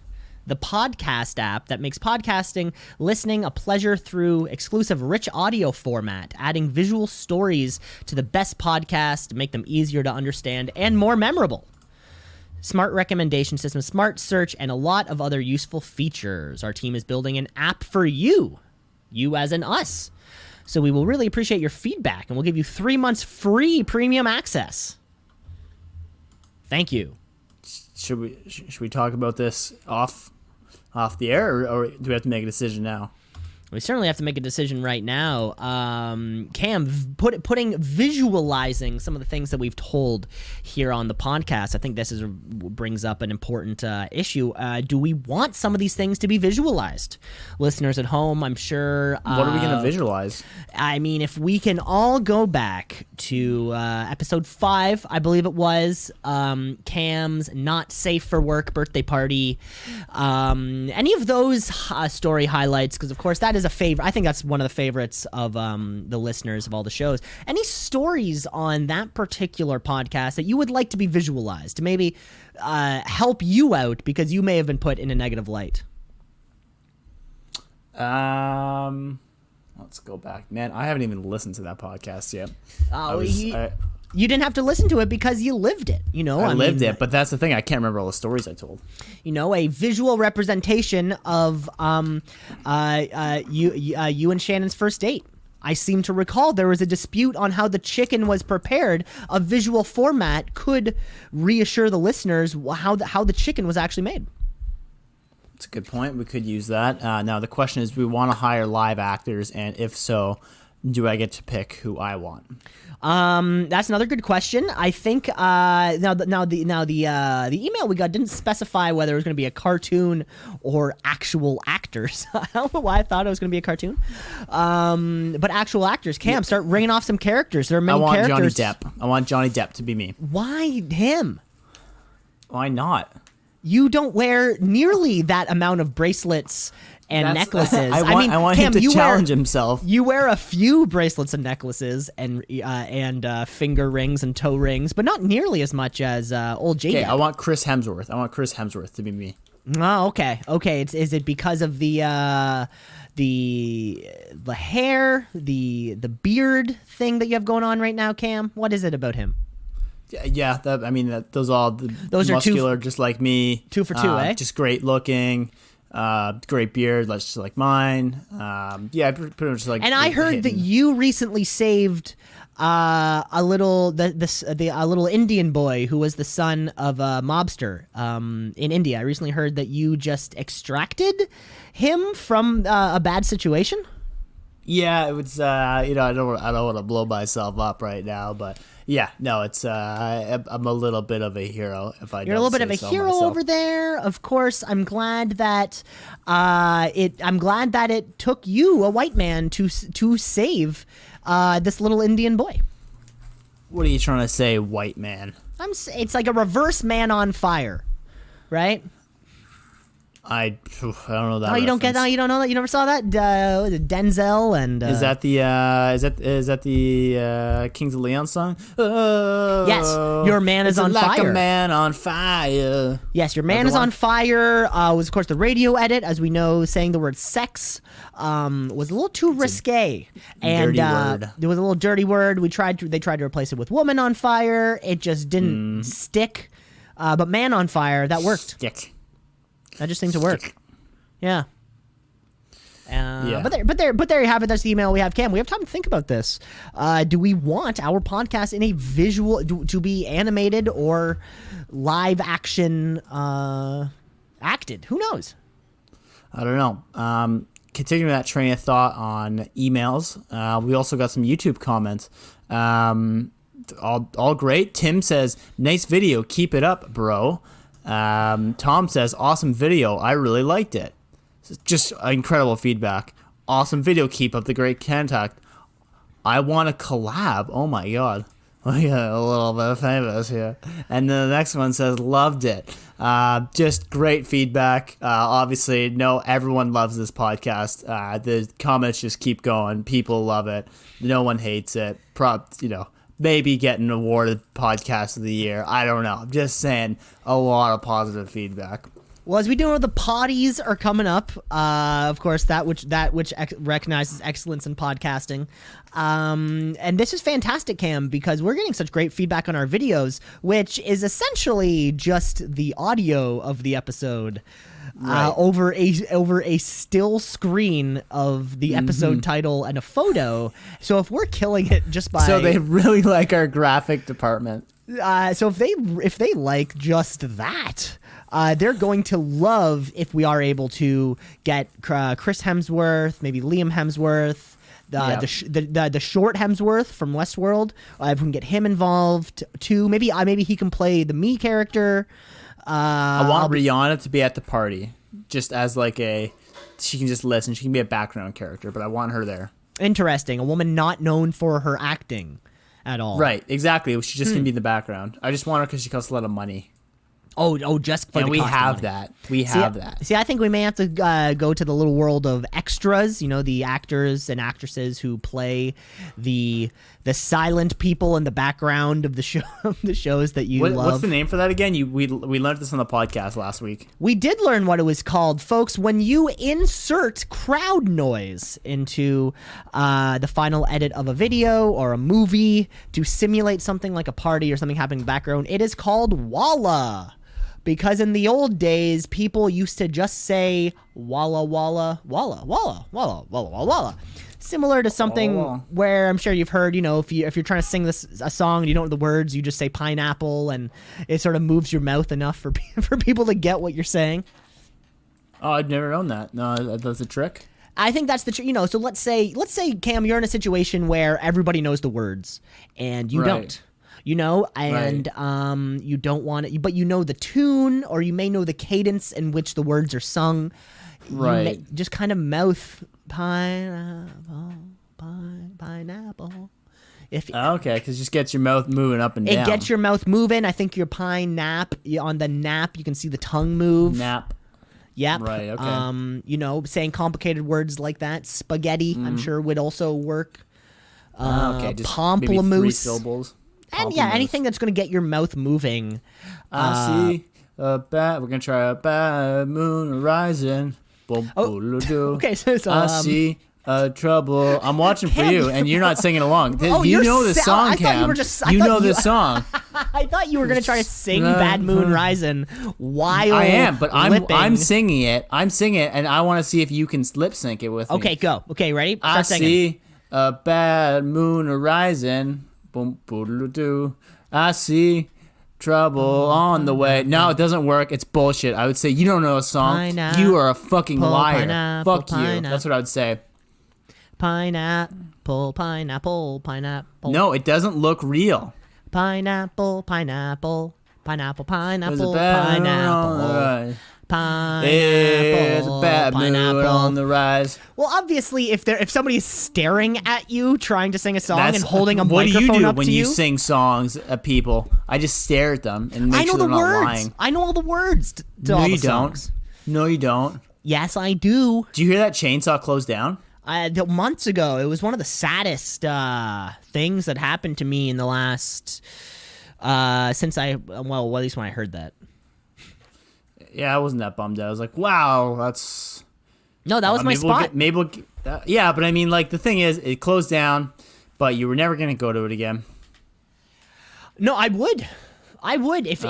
the podcast app that makes podcasting listening a pleasure through exclusive rich audio format, adding visual stories to the best podcasts to make them easier to understand and more memorable. Smart recommendation system, smart search, and a lot of other useful features. Our team is building an app for you as in us. So we will really appreciate your feedback, and we'll give you 3 months free premium access. Thank you. Should we talk about this off the air, or do we have to make a decision now? We certainly have to make a decision right now. Cam, visualizing some of the things that we've told here on the podcast, I think this brings up an important issue. Do we want some of these things to be visualized? Listeners at home, I'm sure... What are we going to visualize? I mean, if we can all go back to episode 5, I believe it was, Cam's not safe for work birthday party, any of those story highlights, because of course that is a favorite. I think that's one of the favorites of the listeners of all the shows. Any stories on that particular podcast that you would like to be visualized to maybe help you out because you may have been put in a negative light? Let's go back. Man, I haven't even listened to that podcast yet. You didn't have to listen to it because you lived it, I lived it, but that's the thing. I can't remember all the stories I told. A visual representation of you and Shannon's first date. I seem to recall there was a dispute on how the chicken was prepared. A visual format could reassure the listeners how the chicken was actually made. That's a good point. We could use that. Now, the question is, do we want to hire live actors? And if so, do I get to pick who I want? That's another good question. I think now the email we got didn't specify whether it was going to be a cartoon or actual actors. I don't know why I thought it was going to be a cartoon. But actual actors. Cam, start ringing off some characters. There are many characters. I want Johnny Depp to be me. Why him? Why not? You don't wear nearly that amount of bracelets and necklaces. I want Cam, him to challenge himself. You wear a few bracelets and necklaces and finger rings and toe rings, but not nearly as much as old J. Okay, I want Chris Hemsworth. I want Chris Hemsworth to be me. Oh, okay. Is it because of the hair, the beard thing that you have going on right now, Cam? What is it about him? Yeah, those are muscular, just like me. 2 for 2, eh? Just great looking, great beard, just like mine. Yeah, pretty much like. And I heard that you recently saved a little a little Indian boy who was the son of a mobster in India. I recently heard that you just extracted him from a bad situation. Yeah, it was. I don't want to blow myself up right now, but yeah, no, it's. I'm a little bit of a hero. If I You're a little bit of a hero myself. over there. Of course, I'm glad that it took you, a white man, to save this little Indian boy. What are you trying to say, white man? It's like a reverse Man on Fire, right? I don't know that. Oh, you don't get that? You don't know that? You never saw that? Was it Denzel and is that the Kings of Leon song? Oh, yes, your man is on like fire. A man on fire. Yes, your man is on fire. Was of course the radio edit, as we know, saying the word sex was a little too risque, and dirty word. There was a little dirty word. They tried to replace it with woman on fire. It just didn't stick. But man on fire, that worked. Stick. That just seemed to work. Yeah. Yeah. But there you have it. That's the email we have. Cam, we have time to think about this. Do we want our podcast in a visual to be animated or live action acted? Who knows? I don't know. Continuing that train of thought on emails, we also got some YouTube comments. All great. Tim says, "Nice video. Keep it up, bro." Tom says, "Awesome video. I really liked it." Just incredible feedback. Awesome video. Keep up the great contact. I want to collab. Oh my god. We got a little bit famous here. And then the next one says, "Loved it." Just great feedback. Obviously, everyone loves this podcast. The comments just keep going. People love it. No one hates it. Maybe getting awarded podcast of the year. I don't know. I'm just saying, a lot of positive feedback. Well, as we do know, the potties are coming up. Of course, that which recognizes excellence in podcasting. And this is fantastic, Cam, because we're getting such great feedback on our videos, which is essentially just the audio of the episode. Right. Over a still screen of the episode title and a photo. So if we're killing it just by they really like our graphic department. So if they like just that, they're going to love if we are able to get Chris Hemsworth, maybe Liam Hemsworth, the short Hemsworth from Westworld. If we can get him involved too, maybe he can play the me character. I want Rihanna to be at the party, just as she can just listen. She can be a background character, but I want her there. Interesting. A woman not known for her acting at all. Right, exactly. She just can be in the background. I just want her because she costs a lot of money. Oh, just for and the we cost of have money. that. We have that. See, I think we may have to go to the little world of extras. The actors and actresses who play the silent people in the background of the show, the shows that you love. What's the name for that again? We learned this on the podcast last week. We did learn what it was called, folks. When you insert crowd noise into the final edit of a video or a movie to simulate something like a party or something happening in the background, it is called walla. Because in the old days, people used to just say walla walla walla walla walla walla walla walla, similar to something where I'm sure you've heard. If you're trying to sing a song and you don't know the words, you just say pineapple, and it sort of moves your mouth enough for people to get what you're saying. Oh, I've never known that. No, that's a trick. I think that's the trick. So let's say Cam, you're in a situation where everybody knows the words and you don't. And you don't want it, but you know the tune, or you may know the cadence in which the words are sung. Right. You may just kind of mouth pineapple. Okay, because it just gets your mouth moving up and down. It gets your mouth moving. I think your pine nap, on the nap, you can see the tongue move. Nap. Yep. Right, okay. Saying complicated words like that. Spaghetti, I'm sure, would also work. Okay, just Pamplemousse. maybe 3 syllables. And yeah, anything that's going to get your mouth moving. I see a bad. We're gonna try a bad moon rising. Okay, so I see trouble. I'm watching for Cam, you, and you're not singing along. You you're know this song, I thought Cam. you were just. You know this song. I thought you were going to try to sing "Bad Moon Rising" while I am, but lipping. I'm singing it. I'm singing it, and I want to see if you can lip sync it with me. Okay, go. Okay, ready? I Start singing. see a bad moon rising. boom, boodle-doo. I see trouble on the way. No, it doesn't work. It's bullshit. I would say, you don't know a song. Pineapple, You are a fucking liar. pineapple, Fuck you. pineapple. That's what I would say. Pineapple, pineapple, pineapple. No, it doesn't look real. Pineapple, pineapple, pineapple, There's a pineapple, bad mood on the pineapple. rise. There's a bad mood on the rise. Well, obviously, if somebody is staring at you trying to sing a song and holding a what microphone do you do up when to you sing songs at people? I just stare at them and make I know sure the they're not words. lying. I know all the words to No, all the you don't. songs. No, you don't. Yes, I do. Do you hear that chainsaw close down? Months ago, it was one of the saddest things that happened to me in the last since at least when I heard that. Yeah, I wasn't that bummed out. I was like, wow, that's... No, that was my spot. Yeah, but I mean, like, the thing is, it closed down, but you were never going to go to it again. No, I would if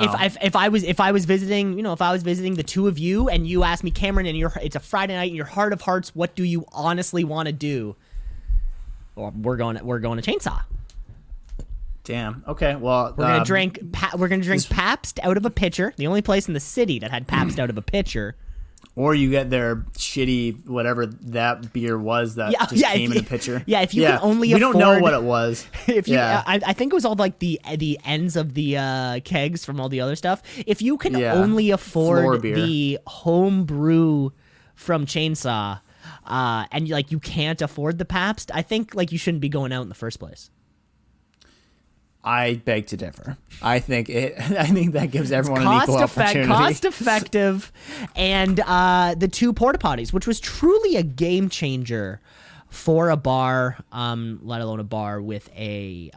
I was visiting, if I was visiting the two of you and you asked me, Cameron, and it's a Friday night in your heart of hearts, what do you honestly want to do? Well, we're going to Chainsaw. Damn. Okay, well... We're gonna drink Pabst out of a pitcher. The only place in the city that had Pabst out of a pitcher. Or you get their shitty, whatever that beer was that came in a pitcher. Yeah, if you can only we afford... don't know what it was. If you, I think it was all like the ends of the kegs from all the other stuff. If you can only afford the home brew from Chainsaw, and you can't afford the Pabst, I think you shouldn't be going out in the first place. I beg to differ. I think that gives everyone an equal opportunity. Cost effective, and the two porta potties, which was truly a game changer for a bar, let alone a bar with a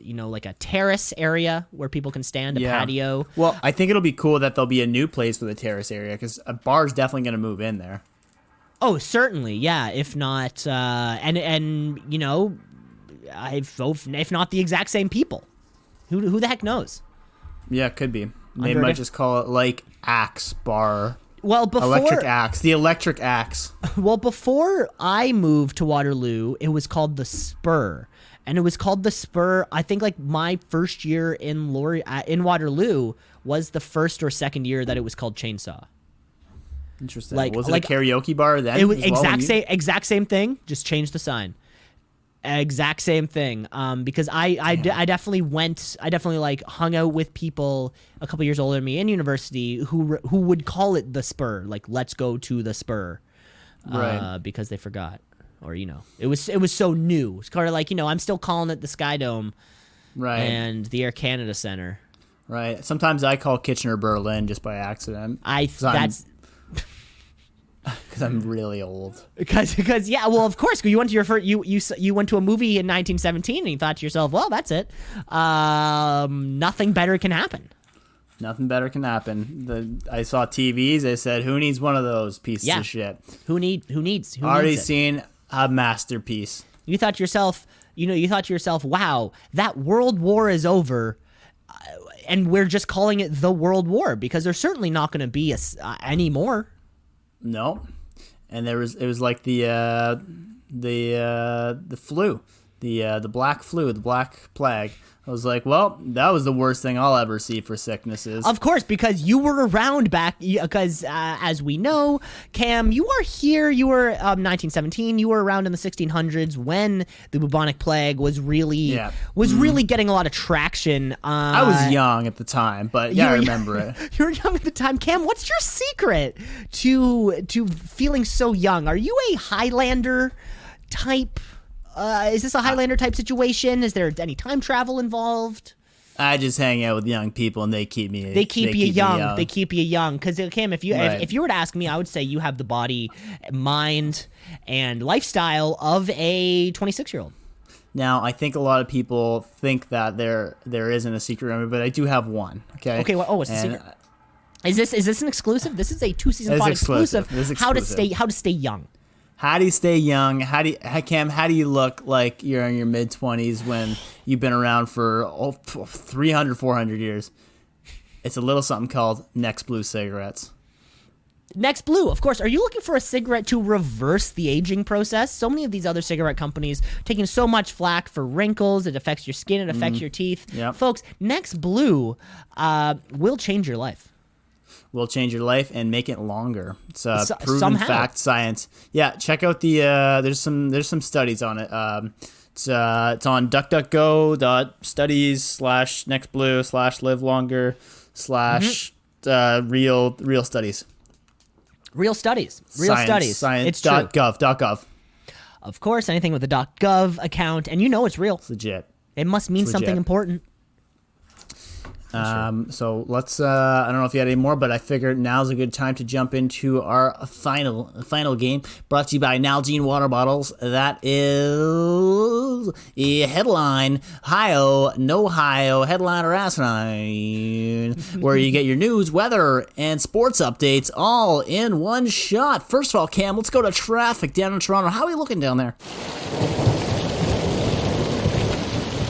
like a terrace area where people can stand, a patio. Well, I think it'll be cool that there'll be a new place with a terrace area because a bar's definitely going to move in there. Oh, certainly, yeah. If not, if not the exact same people. Who the heck knows? Yeah, it could be. They might just call it like Axe Bar. Well, Electric Axe. The Electric Axe. Well, before I moved to Waterloo, it was called the Spur. And it was called the Spur, I think my first year in Waterloo was the first or second year that it was called Chainsaw. Interesting. Was it a karaoke bar then? It was exact same thing, just changed the sign. Exact same thing. Because I definitely hung out with people a couple years older than me in university who would call it the Spur, let's go to the Spur, right? Because they forgot, or it was so new. It's kind of I'm still calling it the Sky Dome, right? And the Air Canada Center, right? Sometimes I call Kitchener Berlin just by accident. Because I'm really old. Because well, of course, you went to your first, you went to a movie in 1917 and you thought to yourself, well, that's it. Nothing better can happen. Nothing better can happen. I saw TVs. I said, who needs one of those pieces of shit? Who needs? Already seen a masterpiece. You thought to yourself, wow, that World War is over. And we're just calling it the World War because there's certainly not going to be any more. No, and it was like the flu, the black flu, the black plague. I was like, well, that was the worst thing I'll ever see for sicknesses. Of course, because you were around because as we know, Cam, you are here. You were 1917. You were around in the 1600s when the bubonic plague was really getting a lot of traction. I was young at the time, but I remember it. You were young at the time, Cam. What's your secret to feeling so young? Are you a Highlander type? Is this a Highlander type situation? Is there any time travel involved? I just hang out with young people and they keep you young. They keep you young. Because Cam, if you were to ask me, I would say you have the body, mind, and lifestyle of a 26-year-old. Now, I think a lot of people think that there isn't a secret remedy, but I do have one. Okay. Okay. Well, what's the secret? Is this an exclusive? This is a 2-season pod exclusive. How to stay young. How do you stay young? Cam, how do you look like you're in your mid-20s when you've been around for 300, 400 years? It's a little something called Next Blue cigarettes. Next Blue, of course. Are you looking for a cigarette to reverse the aging process? So many of these other cigarette companies taking so much flack for wrinkles. It affects your skin. It affects your teeth. Yep. Folks, Next Blue will change your life. Will change your life and make it longer. It's proven somehow. fact science. Yeah, check out the there's some studies on it. It's on duckduckgo.studies/nextblue/live longer /real studies. Real studies. Real studies. Science. It's true. .gov. Of course, anything with a .gov account, and you know it's real. It's legit. It must mean It's something legit. important. So let's I don't know if you had any more, but I figured now's a good time to jump into our final game, brought to you by Nalgene water bottles. That is a headline, Hi-Oh, no Hi-Oh, headline or asinine, where you get your news, weather, and sports updates all in one shot. First of all, Cam, let's go to traffic down in Toronto. How are we looking down there?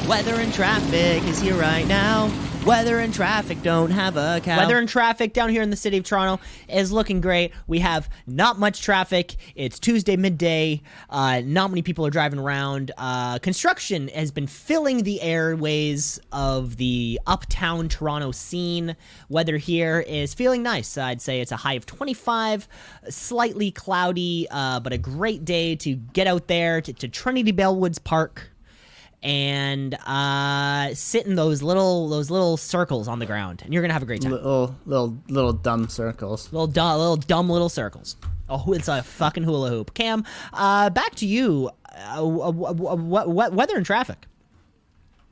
Weather and traffic is here right now. Weather and traffic don't have a cow. Weather and traffic down here in the city of Toronto is looking great. We have not much traffic. It's Tuesday midday. Not many people are driving around. Construction has been filling the airways of the uptown Toronto scene. Weather here is feeling nice. I'd say it's a high of 25, slightly cloudy, but a great day to get out there to Trinity Bellwoods Park and sit in those little circles on the ground, and you're gonna have a great time. Little dumb circles. Little dumb little circles. Oh, it's a fucking hula hoop. Cam, back to you. What weather and traffic?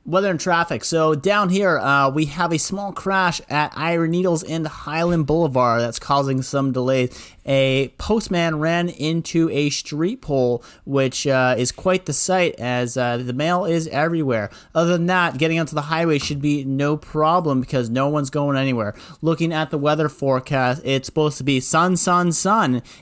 Weather and traffic. So down here, we have a small crash at Iron Needles and Highland Boulevard that's causing some delays. A postman ran into a street pole, which is quite the sight as the mail is everywhere. Other than that, getting onto the highway should be no problem because no one's going anywhere. Looking at the weather forecast, it's supposed to be sun,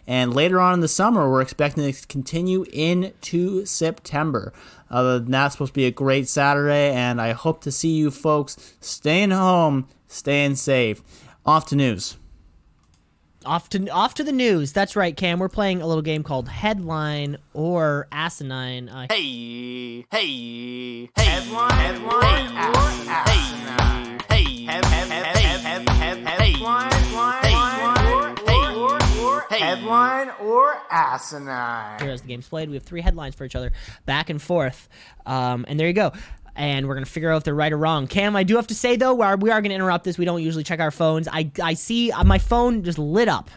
and later on in the summer, we're expecting it to continue into September. Other than that, it's supposed to be a great Saturday, and I hope to see you folks staying home, staying safe. Off to news. Off to the news. That's right, Cam. We're playing a little game called Headline or Asinine. Headline, headline or asinine. Here as the game's played, we have 3 headlines for each other, back and forth, and there you go. And we're gonna figure out if they're right or wrong. Cam, I do have to say though, we are gonna interrupt this. We don't usually check our phones. I see my phone just lit up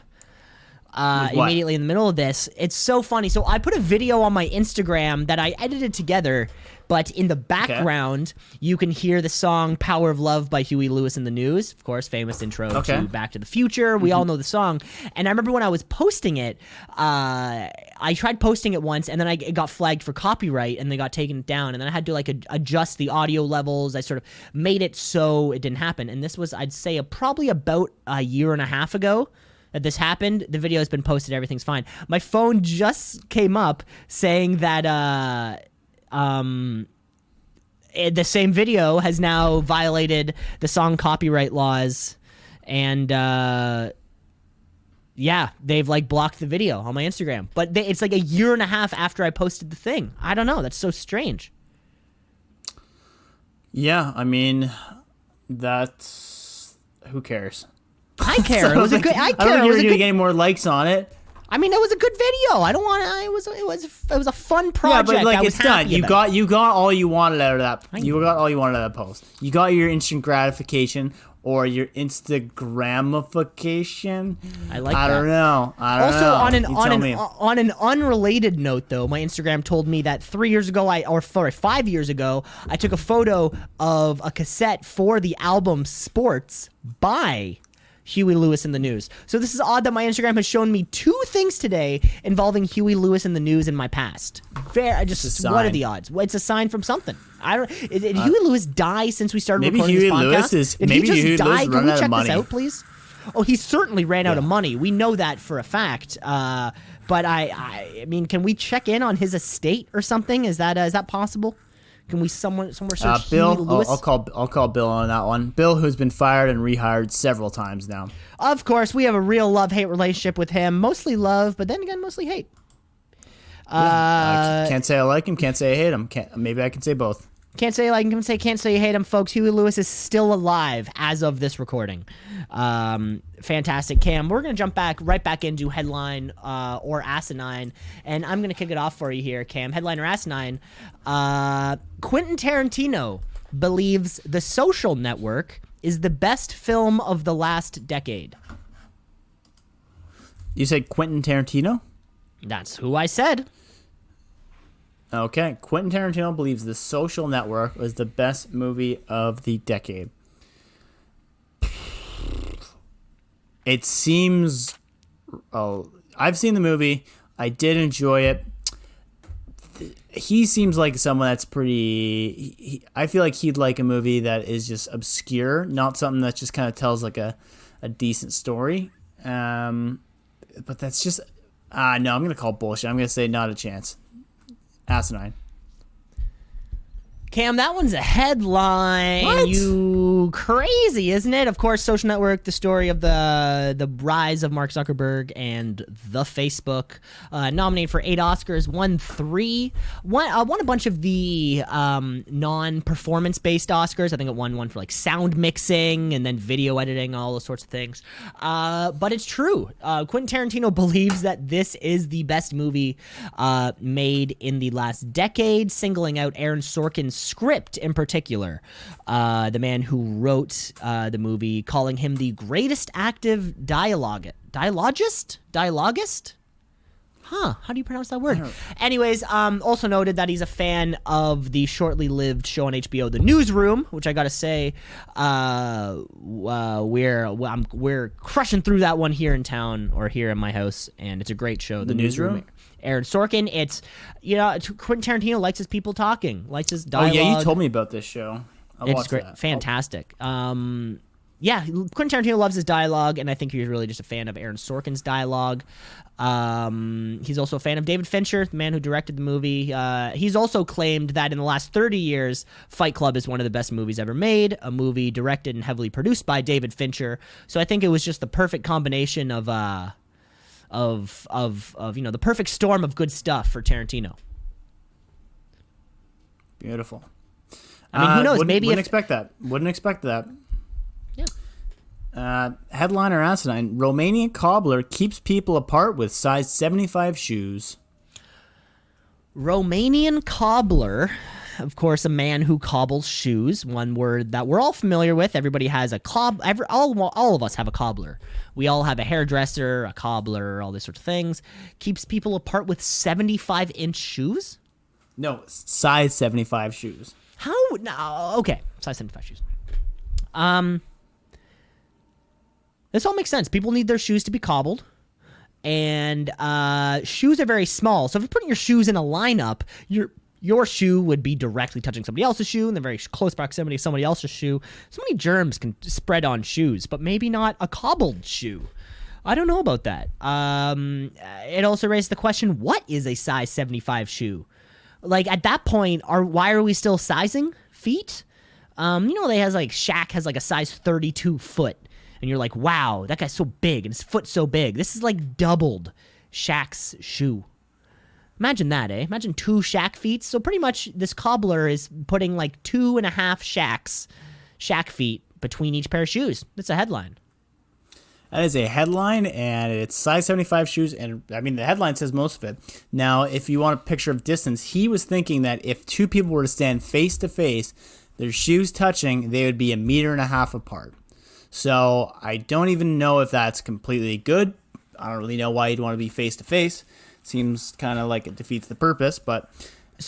immediately in the middle of this. It's so funny. So I put a video on my Instagram that I edited together, but in the background, you can hear the song Power of Love by Huey Lewis and the News. Of course, famous intro to Back to the Future. We all know the song. And I remember when I was posting it, I tried posting it once, and then it got flagged for copyright, and they got taken down. And then I had to adjust the audio levels. I sort of made it so it didn't happen. And this was, I'd say, probably about a year and a half ago that this happened. The video has been posted. Everything's fine. My phone just came up saying that the same video has now violated the song copyright laws, and yeah, they've blocked the video on my Instagram. But it's a year and a half after I posted the thing. I don't know. That's so strange. Yeah, I mean, that's who cares? I care. It was a good. I care. I don't think it you're was a gonna good. get any more likes on it. I mean, it was a good video. I don't want to. It was a fun project. Yeah, but I was it's done. happy You about. got all you wanted out of that. I You know. got all you wanted out of that post. You got your instant gratification or your Instagramification. I like I that. don't know. Also, You tell me. on an unrelated note, though, my Instagram told me that 5 years ago, I took a photo of a cassette for the album Sports by Huey Lewis and the News. So this is odd that my Instagram has shown me 2 things today involving Huey Lewis and the News in my past. What are sign. the odds? Well, it's a sign from something. I don't. Did Huey Lewis die since we started maybe recording Huey this podcast? Lewis is- Did maybe he just Huey Lewis die? Can ran we out of check money. this out, please? Oh, he certainly ran out of money. We know that for a fact. But I mean, can we check in on his estate or something? Is that possible? Can we somewhere search Bill? Huey Lewis? I'll call Bill on that one. Bill, who's been fired and rehired several times now. Of course, we have a real love-hate relationship with him. Mostly love, but then again, mostly hate. Can't say I like him. Can't say I hate him. Maybe I can say both. Can't say like him. Can't say you hate him, folks. Huey Lewis is still alive as of this recording. Fantastic, Cam. We're gonna jump right back into headline or asinine, and I'm gonna kick it off for you here, Cam. Headline or asinine? Quentin Tarantino believes The Social Network is the best film of the last decade. You said Quentin Tarantino? That's who I said. Okay, Quentin Tarantino believes The Social Network was the best movie of the decade. It seems... Oh, I've seen the movie. I did enjoy it. He seems like someone that's pretty... I feel like he'd like a movie that is just obscure, not something that just kind of tells like a decent story. But that's just... no, I'm going to call bullshit. I'm going to say not a chance. Asinine. Cam, that one's a headline. What? You crazy, isn't it? Of course, Social Network, the story of the rise of Mark Zuckerberg and the Facebook. Nominated for 8 Oscars, won 3. Won a bunch of the non-performance-based Oscars. I think it won one for like sound mixing and then video editing, all those sorts of things. But it's true. Quentin Tarantino believes that this is the best movie made in the last decade, singling out Aaron Sorkin's script in particular, the man who wrote the movie, calling him the greatest active dialogist. How do you pronounce that word? Anyways, also noted that he's a fan of the shortly lived show on HBO, The Newsroom, which I gotta say, we're crushing through that one here in town or here in my house, and it's a great show. The Newsroom. Aaron Sorkin. It's, Quentin Tarantino likes his people talking, likes his dialogue. Oh yeah, you told me about this show. It's great, fantastic. Quentin Tarantino loves his dialogue, and I think he's really just a fan of Aaron Sorkin's dialogue. He's also a fan of David Fincher, the man who directed the movie. He's also claimed that in the last 30 years, Fight Club is one of the best movies ever made, a movie directed and heavily produced by David Fincher. So I think it was just the perfect combination of the perfect storm of good stuff for Tarantino. Beautiful. I mean, who knows? Wouldn't expect that. Yeah. Headline or asinine: Romanian cobbler keeps people apart with size 75 shoes. Romanian cobbler, of course, a man who cobbles shoes. One word that we're all familiar with. Everybody has a all of us have a cobbler. We all have a hairdresser, a cobbler, all these sorts of things. Keeps people apart with 75-inch shoes? No, size 75 shoes. How? No, okay, size 75 shoes. This all makes sense. People need their shoes to be cobbled. And shoes are very small. So if you're putting your shoes in a lineup, your shoe would be directly touching somebody else's shoe in the very close proximity of somebody else's shoe. So many germs can spread on shoes, but maybe not a cobbled shoe. I don't know about that. It also raises the question, what is a size 75 shoe? Like, at that point, why are we still sizing feet? They has like Shaq has like a size 32 foot. And you're like, wow, that guy's so big and his foot's so big. This is like doubled Shaq's shoe. Imagine that, eh? Imagine 2 Shaq feet. So pretty much this cobbler is putting like 2.5 Shaq feet between each pair of shoes. That's a headline. That is a headline, and it's size 75 shoes, and I mean, the headline says most of it. Now, if you want a picture of distance, he was thinking that if 2 people were to stand face to face, their shoes touching, they would be 1.5 meters apart. So I don't even know if that's completely good. I don't really know why you'd want to be face to face. Seems kind of like it defeats the purpose, but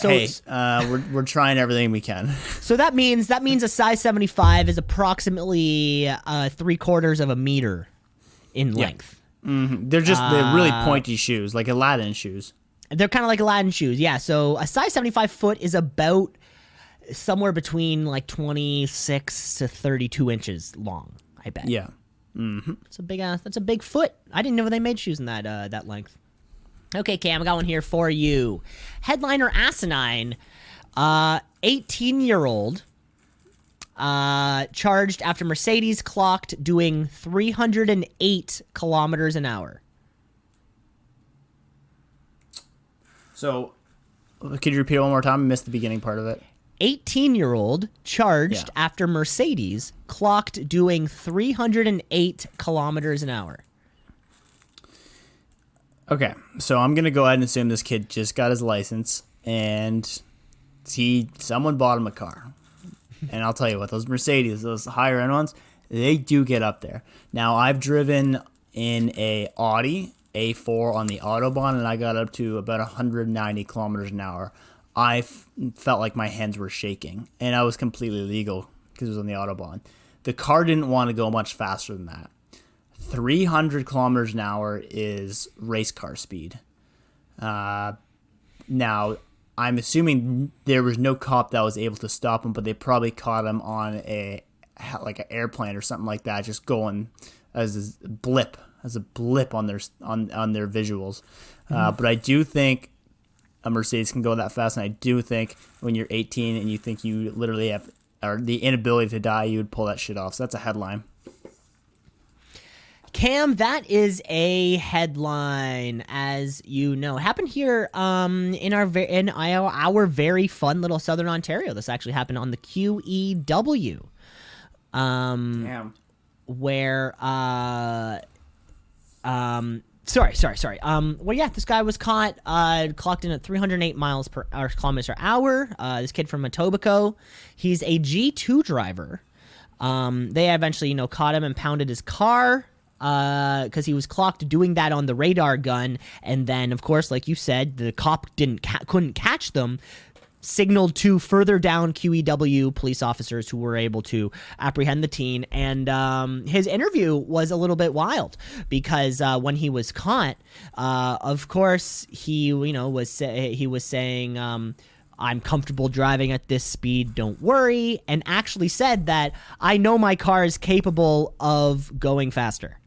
we're trying everything we can. So that means a size 75 is approximately 3/4 of a meter in length. Yeah. Mm-hmm. They're really pointy shoes, like Aladdin shoes. They're kind of like Aladdin shoes, yeah. So a size 75 foot is about somewhere between like 26 to 32 inches long, I bet. Yeah. Mm-hmm. That's a big foot. I didn't know they made shoes in that length. Okay, Cam, I got one here for you. Headline or asinine. 18-year-old charged after Mercedes clocked doing 308 kilometers an hour. So, could you repeat it one more time? I missed the beginning part of it. 18-year-old charged after Mercedes clocked doing 308 kilometers an hour. Okay, so I'm gonna go ahead and assume this kid just got his license and someone bought him a car. And I'll tell you what, those Mercedes, those higher end ones, they do get up there. Now, I've driven in a Audi A4 on the Autobahn, and I got up to about 190 kilometers an hour. I felt like my hands were shaking, and I was completely legal because it was on the Autobahn. The car didn't want to go much faster than that. 300 kilometers an hour is race car speed. Now, I'm assuming there was no cop that was able to stop him, but they probably caught him on an airplane or something like that, just going as a blip on their visuals. But I do think a Mercedes can go that fast, and I do think when you're 18 and you think you literally have the inability to die, you would pull that shit off. So that's a headline. Cam, that is a headline, as you know. It happened here in our very fun little Southern Ontario. This actually happened on the QEW. Damn. Where Sorry. Well, yeah, this guy was caught, clocked in at 308 kilometers per hour. This kid from Etobicoke, he's a G2 driver. They eventually, caught him and pounded his car, because he was clocked doing that on the radar gun. And then, of course, like you said, the cop couldn't catch them. Signaled to further down QEW police officers who were able to apprehend the teen, and his interview was a little bit wild because when he was caught, of course he was saying I'm comfortable driving at this speed, don't worry, and actually said that I know my car is capable of going faster.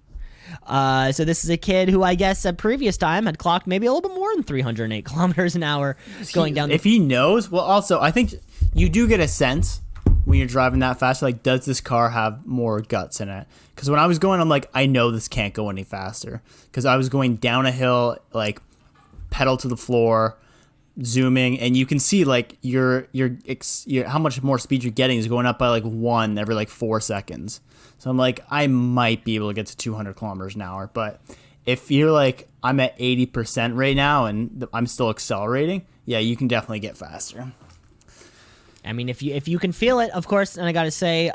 So this is a kid who I guess at previous time had clocked maybe a little bit more than 308 kilometers an hour going down. If he knows, well, also I think you do get a sense when you're driving that fast, like, does this car have more guts in it? Because when I was going, I'm like, I know this can't go any faster. Because I was going down a hill, like pedal to the floor, zooming, and you can see like your how much more speed you're getting is going up by like 1 every like 4 seconds. So I'm like, I might be able to get to 200 kilometers an hour, but if you're like, I'm at 80% right now and I'm still accelerating, yeah, you can definitely get faster. I mean, if you can feel it, of course. And I gotta say,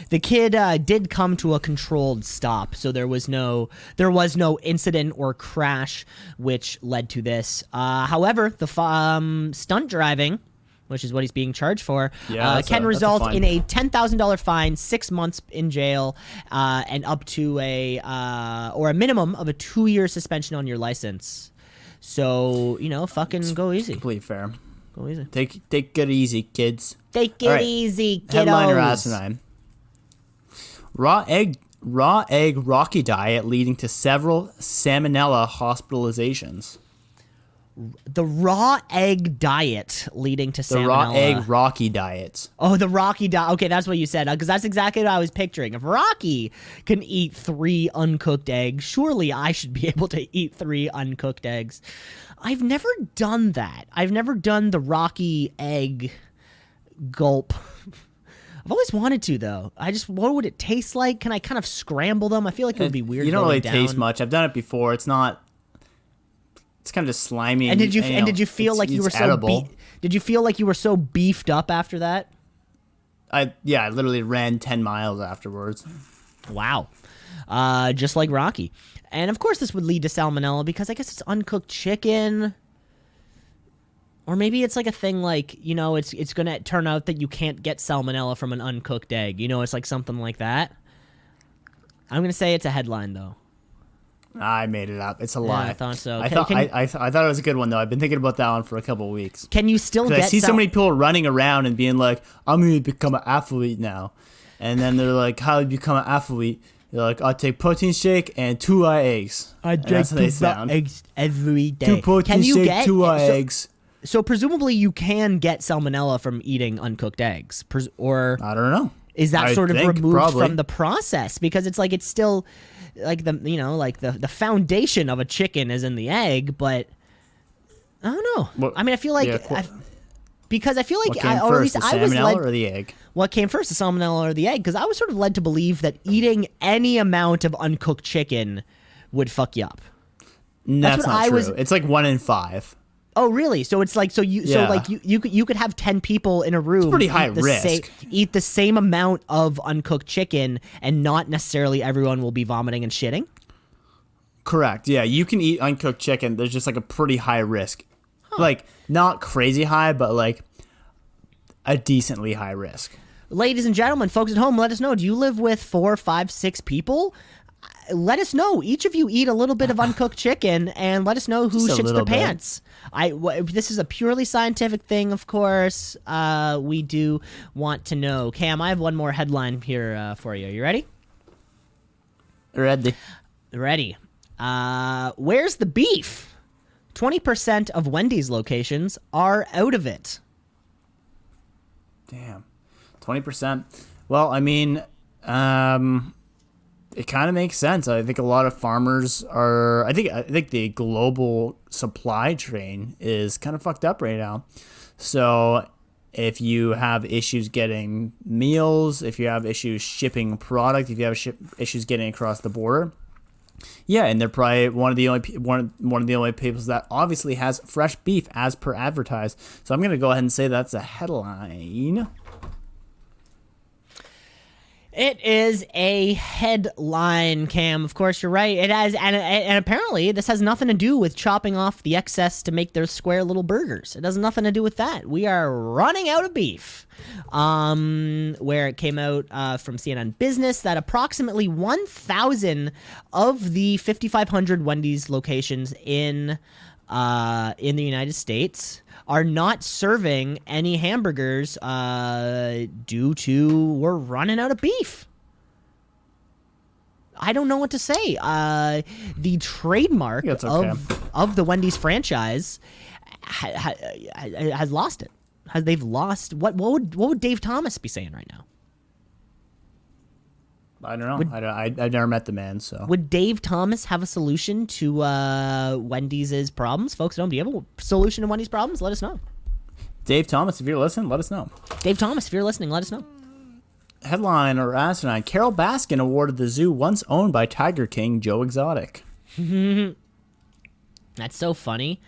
the kid did come to a controlled stop, so there was no incident or crash which led to this. However, the stunt driving, which is what he's being charged for, can result in a $10,000 fine, 6 months in jail, and up to a minimum of a 2-year suspension on your license. So fucking go easy. Completely fair. Go easy. Take it easy, kids. Take it easy, kiddos. Headline or asinine. Raw egg Rocky diet leading to several salmonella hospitalizations. The raw egg diet leading to salmonella. The raw egg Rocky diet. Oh, the Rocky diet. Okay, that's what you said, because that's exactly what I was picturing. If Rocky can eat 3 uncooked eggs, surely I should be able to eat 3 uncooked eggs. I've never done that. I've never done the Rocky egg gulp. I've always wanted to, though. What would it taste like? Can I kind of scramble them? I feel like it would be weird. You don't really down. taste much. I've done it before. It's kind of just slimy. And did you feel like you were so did you feel like you were so beefed up after that? I literally ran 10 miles afterwards. Wow. Just like Rocky. And of course this would lead to salmonella because I guess it's uncooked chicken. Or maybe it's like a thing like, it's going to turn out that you can't get salmonella from an uncooked egg. It's like something like that. I'm going to say it's a headline, though. I made it up. It's a lie. I thought so. I thought it was a good one, though. I've been thinking about that one for a couple of weeks. Can you still get... I see so many people running around and being like, I'm going to become an athlete now. And then they're like, how do you become an athlete? They're like, I take protein shake and 2 eggs. I drink 2 eggs every day. 2 protein shake, 2 eggs. So presumably you can get salmonella from eating uncooked eggs, or I don't know. is that I sort of think removed probably. from the process? Because it's like it's still like the foundation of a chicken is in the egg, but I don't know. What- I mean, I feel like yeah, because I feel like What came or at first, least the I was salmonella led. or the egg? What came first, the salmonella or the egg? Because I was sort of led to believe that eating any amount of uncooked chicken would fuck you up. That's what not I true. was- It's like 1 in 5. Oh, really? So it's like Yeah. you could have 10 people in a room. pretty high eat the risk. eat the same amount of uncooked chicken, and not necessarily everyone will be vomiting and shitting. Correct. Yeah, you can eat uncooked chicken. There's just like a pretty high risk. Like not crazy high, but like a decently high risk. Ladies and gentlemen, folks at home, let us know. Do you live with 4, 5, 6 people? Let us know. Each of you eat a little bit of uncooked chicken, and let us know who Just a shits their little bit. pants. This is a purely scientific thing, of course. We do want to know. Cam, I have one more headline here for you. You ready? Ready? Ready. Where's the beef? 20% of Wendy's locations are out of it. Damn. 20%. Well, I mean, it kind of makes sense. I think a lot of farmers are. I think the global supply chain is kind of fucked up right now. So if you have issues getting meals, if you have issues shipping product, if you have issues getting across the border, yeah, and they're probably one of the only people that obviously has fresh beef as per advertised. So I'm gonna go ahead and say that's a headline. It is a headline, Cam. Of course, you're right. It has, and apparently this has nothing to do with chopping off the excess to make those square little burgers. It has nothing to do with that. We are running out of beef. Where it came out from CNN Business that approximately 1,000 of the 5,500 Wendy's locations in the United States are not serving any hamburgers due to we're running out of beef. I don't know what to say. The trademark That's okay. of the Wendy's franchise has lost it. They've lost what would Dave Thomas be saying right now? I don't know. I've never met the man, so. Would Dave Thomas have a solution to Wendy's problems? Folks at home, do you have a solution to Wendy's problems? Let us know. Dave Thomas, if you're listening, let us know. Dave Thomas, if you're listening, let us know. Headline or asinine: Carol Baskin awarded the zoo once owned by Tiger King Joe Exotic. That's so funny.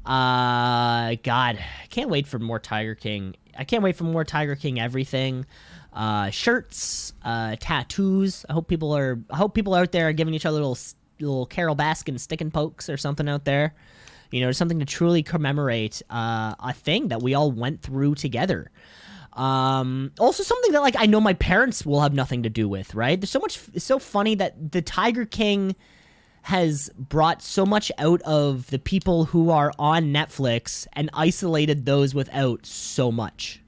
God, I can't wait for more Tiger King. I can't wait for more Tiger King everything. Shirts, tattoos. I hope people out there are giving each other little Carol Baskin stick and pokes or something out there. You know, something to truly commemorate a thing that we all went through together. Also something that, like, I know my parents will have nothing to do with, right? There's so much. It's so funny that the Tiger King has brought so much out of the people who are on Netflix and isolated those without so much.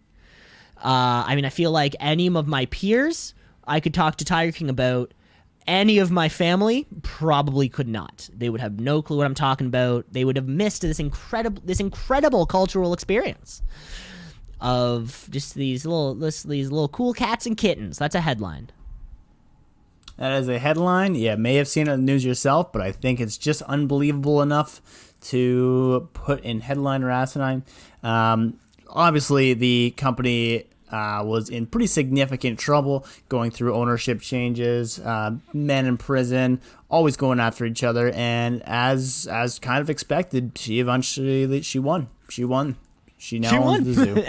I mean, I feel like any of my peers I could talk to Tiger King about. Any of my family probably could not. They would have no clue what I'm talking about. They would have missed this incredible cultural experience of just these little cool cats and kittens. That's a headline. That is a headline. Yeah, may have seen it in the news yourself, but I think it's just unbelievable enough to put in headline or asinine. Obviously, the company was in pretty significant trouble, going through ownership changes, men in prison, always going after each other, and as kind of expected, she won. She now owns the zoo.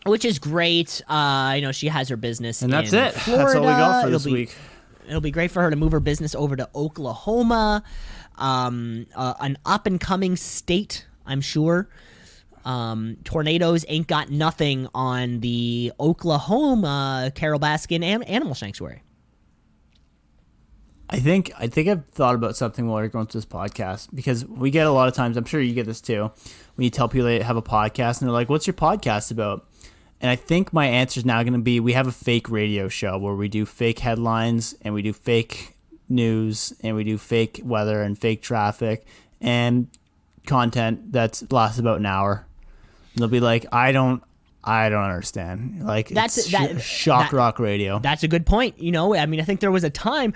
Which is great. She has her business And that's in it. Florida. That's all we got for It'll this be- week. It'll be great for her to move her business over to Oklahoma, an up-and-coming state, I'm sure. Tornadoes ain't got nothing on the Oklahoma Carol Baskin Animal Sanctuary. I think I've thought about something while you're going through this podcast, because we get a lot of times, I'm sure you get this too, when you tell people they have a podcast and they're like, what's your podcast about? And I think my answer is now going to be, we have a fake radio show where we do fake headlines and we do fake news and we do fake weather and fake traffic. And content that lasts about an hour. They'll be like, I don't understand. Like, That's- it's shock rock radio. That's a good point. You know, I mean, I think there was a time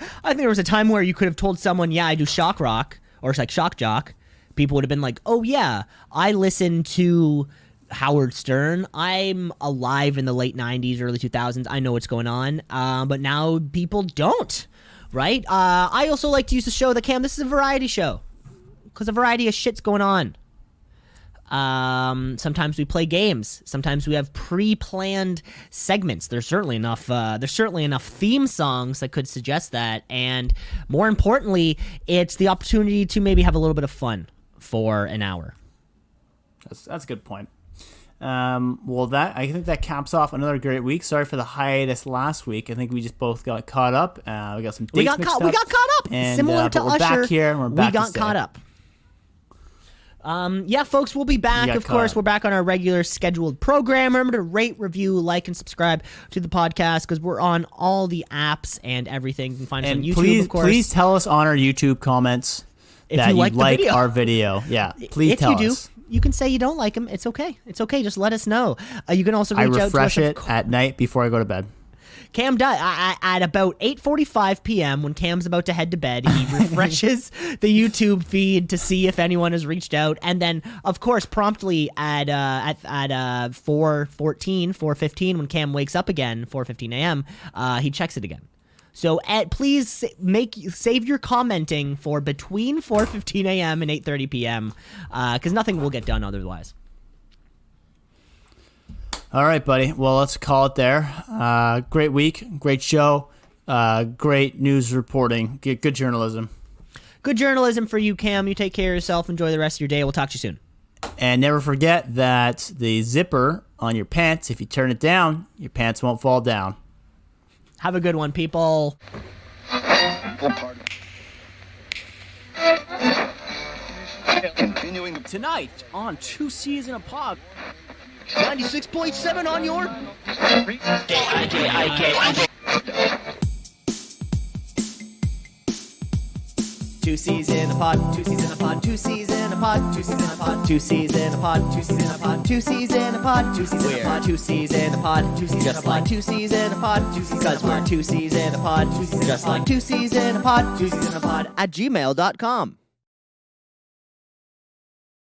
where you could have told someone, yeah, I do shock rock, or it's like shock jock. People would have been like, oh yeah, I listen to Howard Stern. I'm alive in the late 90s, early 2000s. I know what's going on. But now people don't, right? I also like to use the show that this is a variety show, because a variety of shit's going on. Sometimes we play games. Sometimes we have pre-planned segments. There's certainly enough theme songs that could suggest that. And more importantly, it's the opportunity to maybe have a little bit of fun for an hour. That's a good point. Well, I think that caps off another great week. Sorry for the hiatus last week. I think we just both got caught up. We got some dates We got mixed caught up. And, Similar to but we're Usher, back here and we're back we got to stay. caught up. Yeah, folks, we'll be back. got Of course, caught up. we're back on our regular scheduled program. Remember to rate, review, like, and subscribe to the podcast, because we're on all the apps and everything. You can find us on And YouTube, of course. please tell us on our YouTube comments that you like the video. our video. Yeah, please tell if you us. do, you can say you don't like them. It's okay. It's okay. Just let us know. You can also I reach out to refresh us. it at night before I go to bed. Cam does at about 8:45 p.m. when Cam's about to head to bed. He refreshes the YouTube feed to see if anyone has reached out, and then, of course, promptly at 4:15 when Cam wakes up again, 4:15 a.m. He checks it again. So please save your commenting for between 4:15 a.m. and 8:30 p.m. Because nothing will get done otherwise. All right, buddy. Well, let's call it there. Great week, great show, great news reporting, good journalism. Good journalism for you, Cam. You take care of yourself. Enjoy the rest of your day. We'll talk to you soon. And never forget that the zipper on your pants, if you turn it down, your pants won't fall down. Have a good one, people. Continuing Tonight on Two C's in a Pod. 96.7 on your Two C's in a pod, two C's in a pod, two C's in a pod, two C's in a pod, two C's in a pod, two C's in a pod, two C's in a pod, two C's in a pod, two C's in a pod, two C's just like two C's in a pod, two C's because we're two C's in a pod, just like two C's in a pod, two C's in a pod at gmail.com.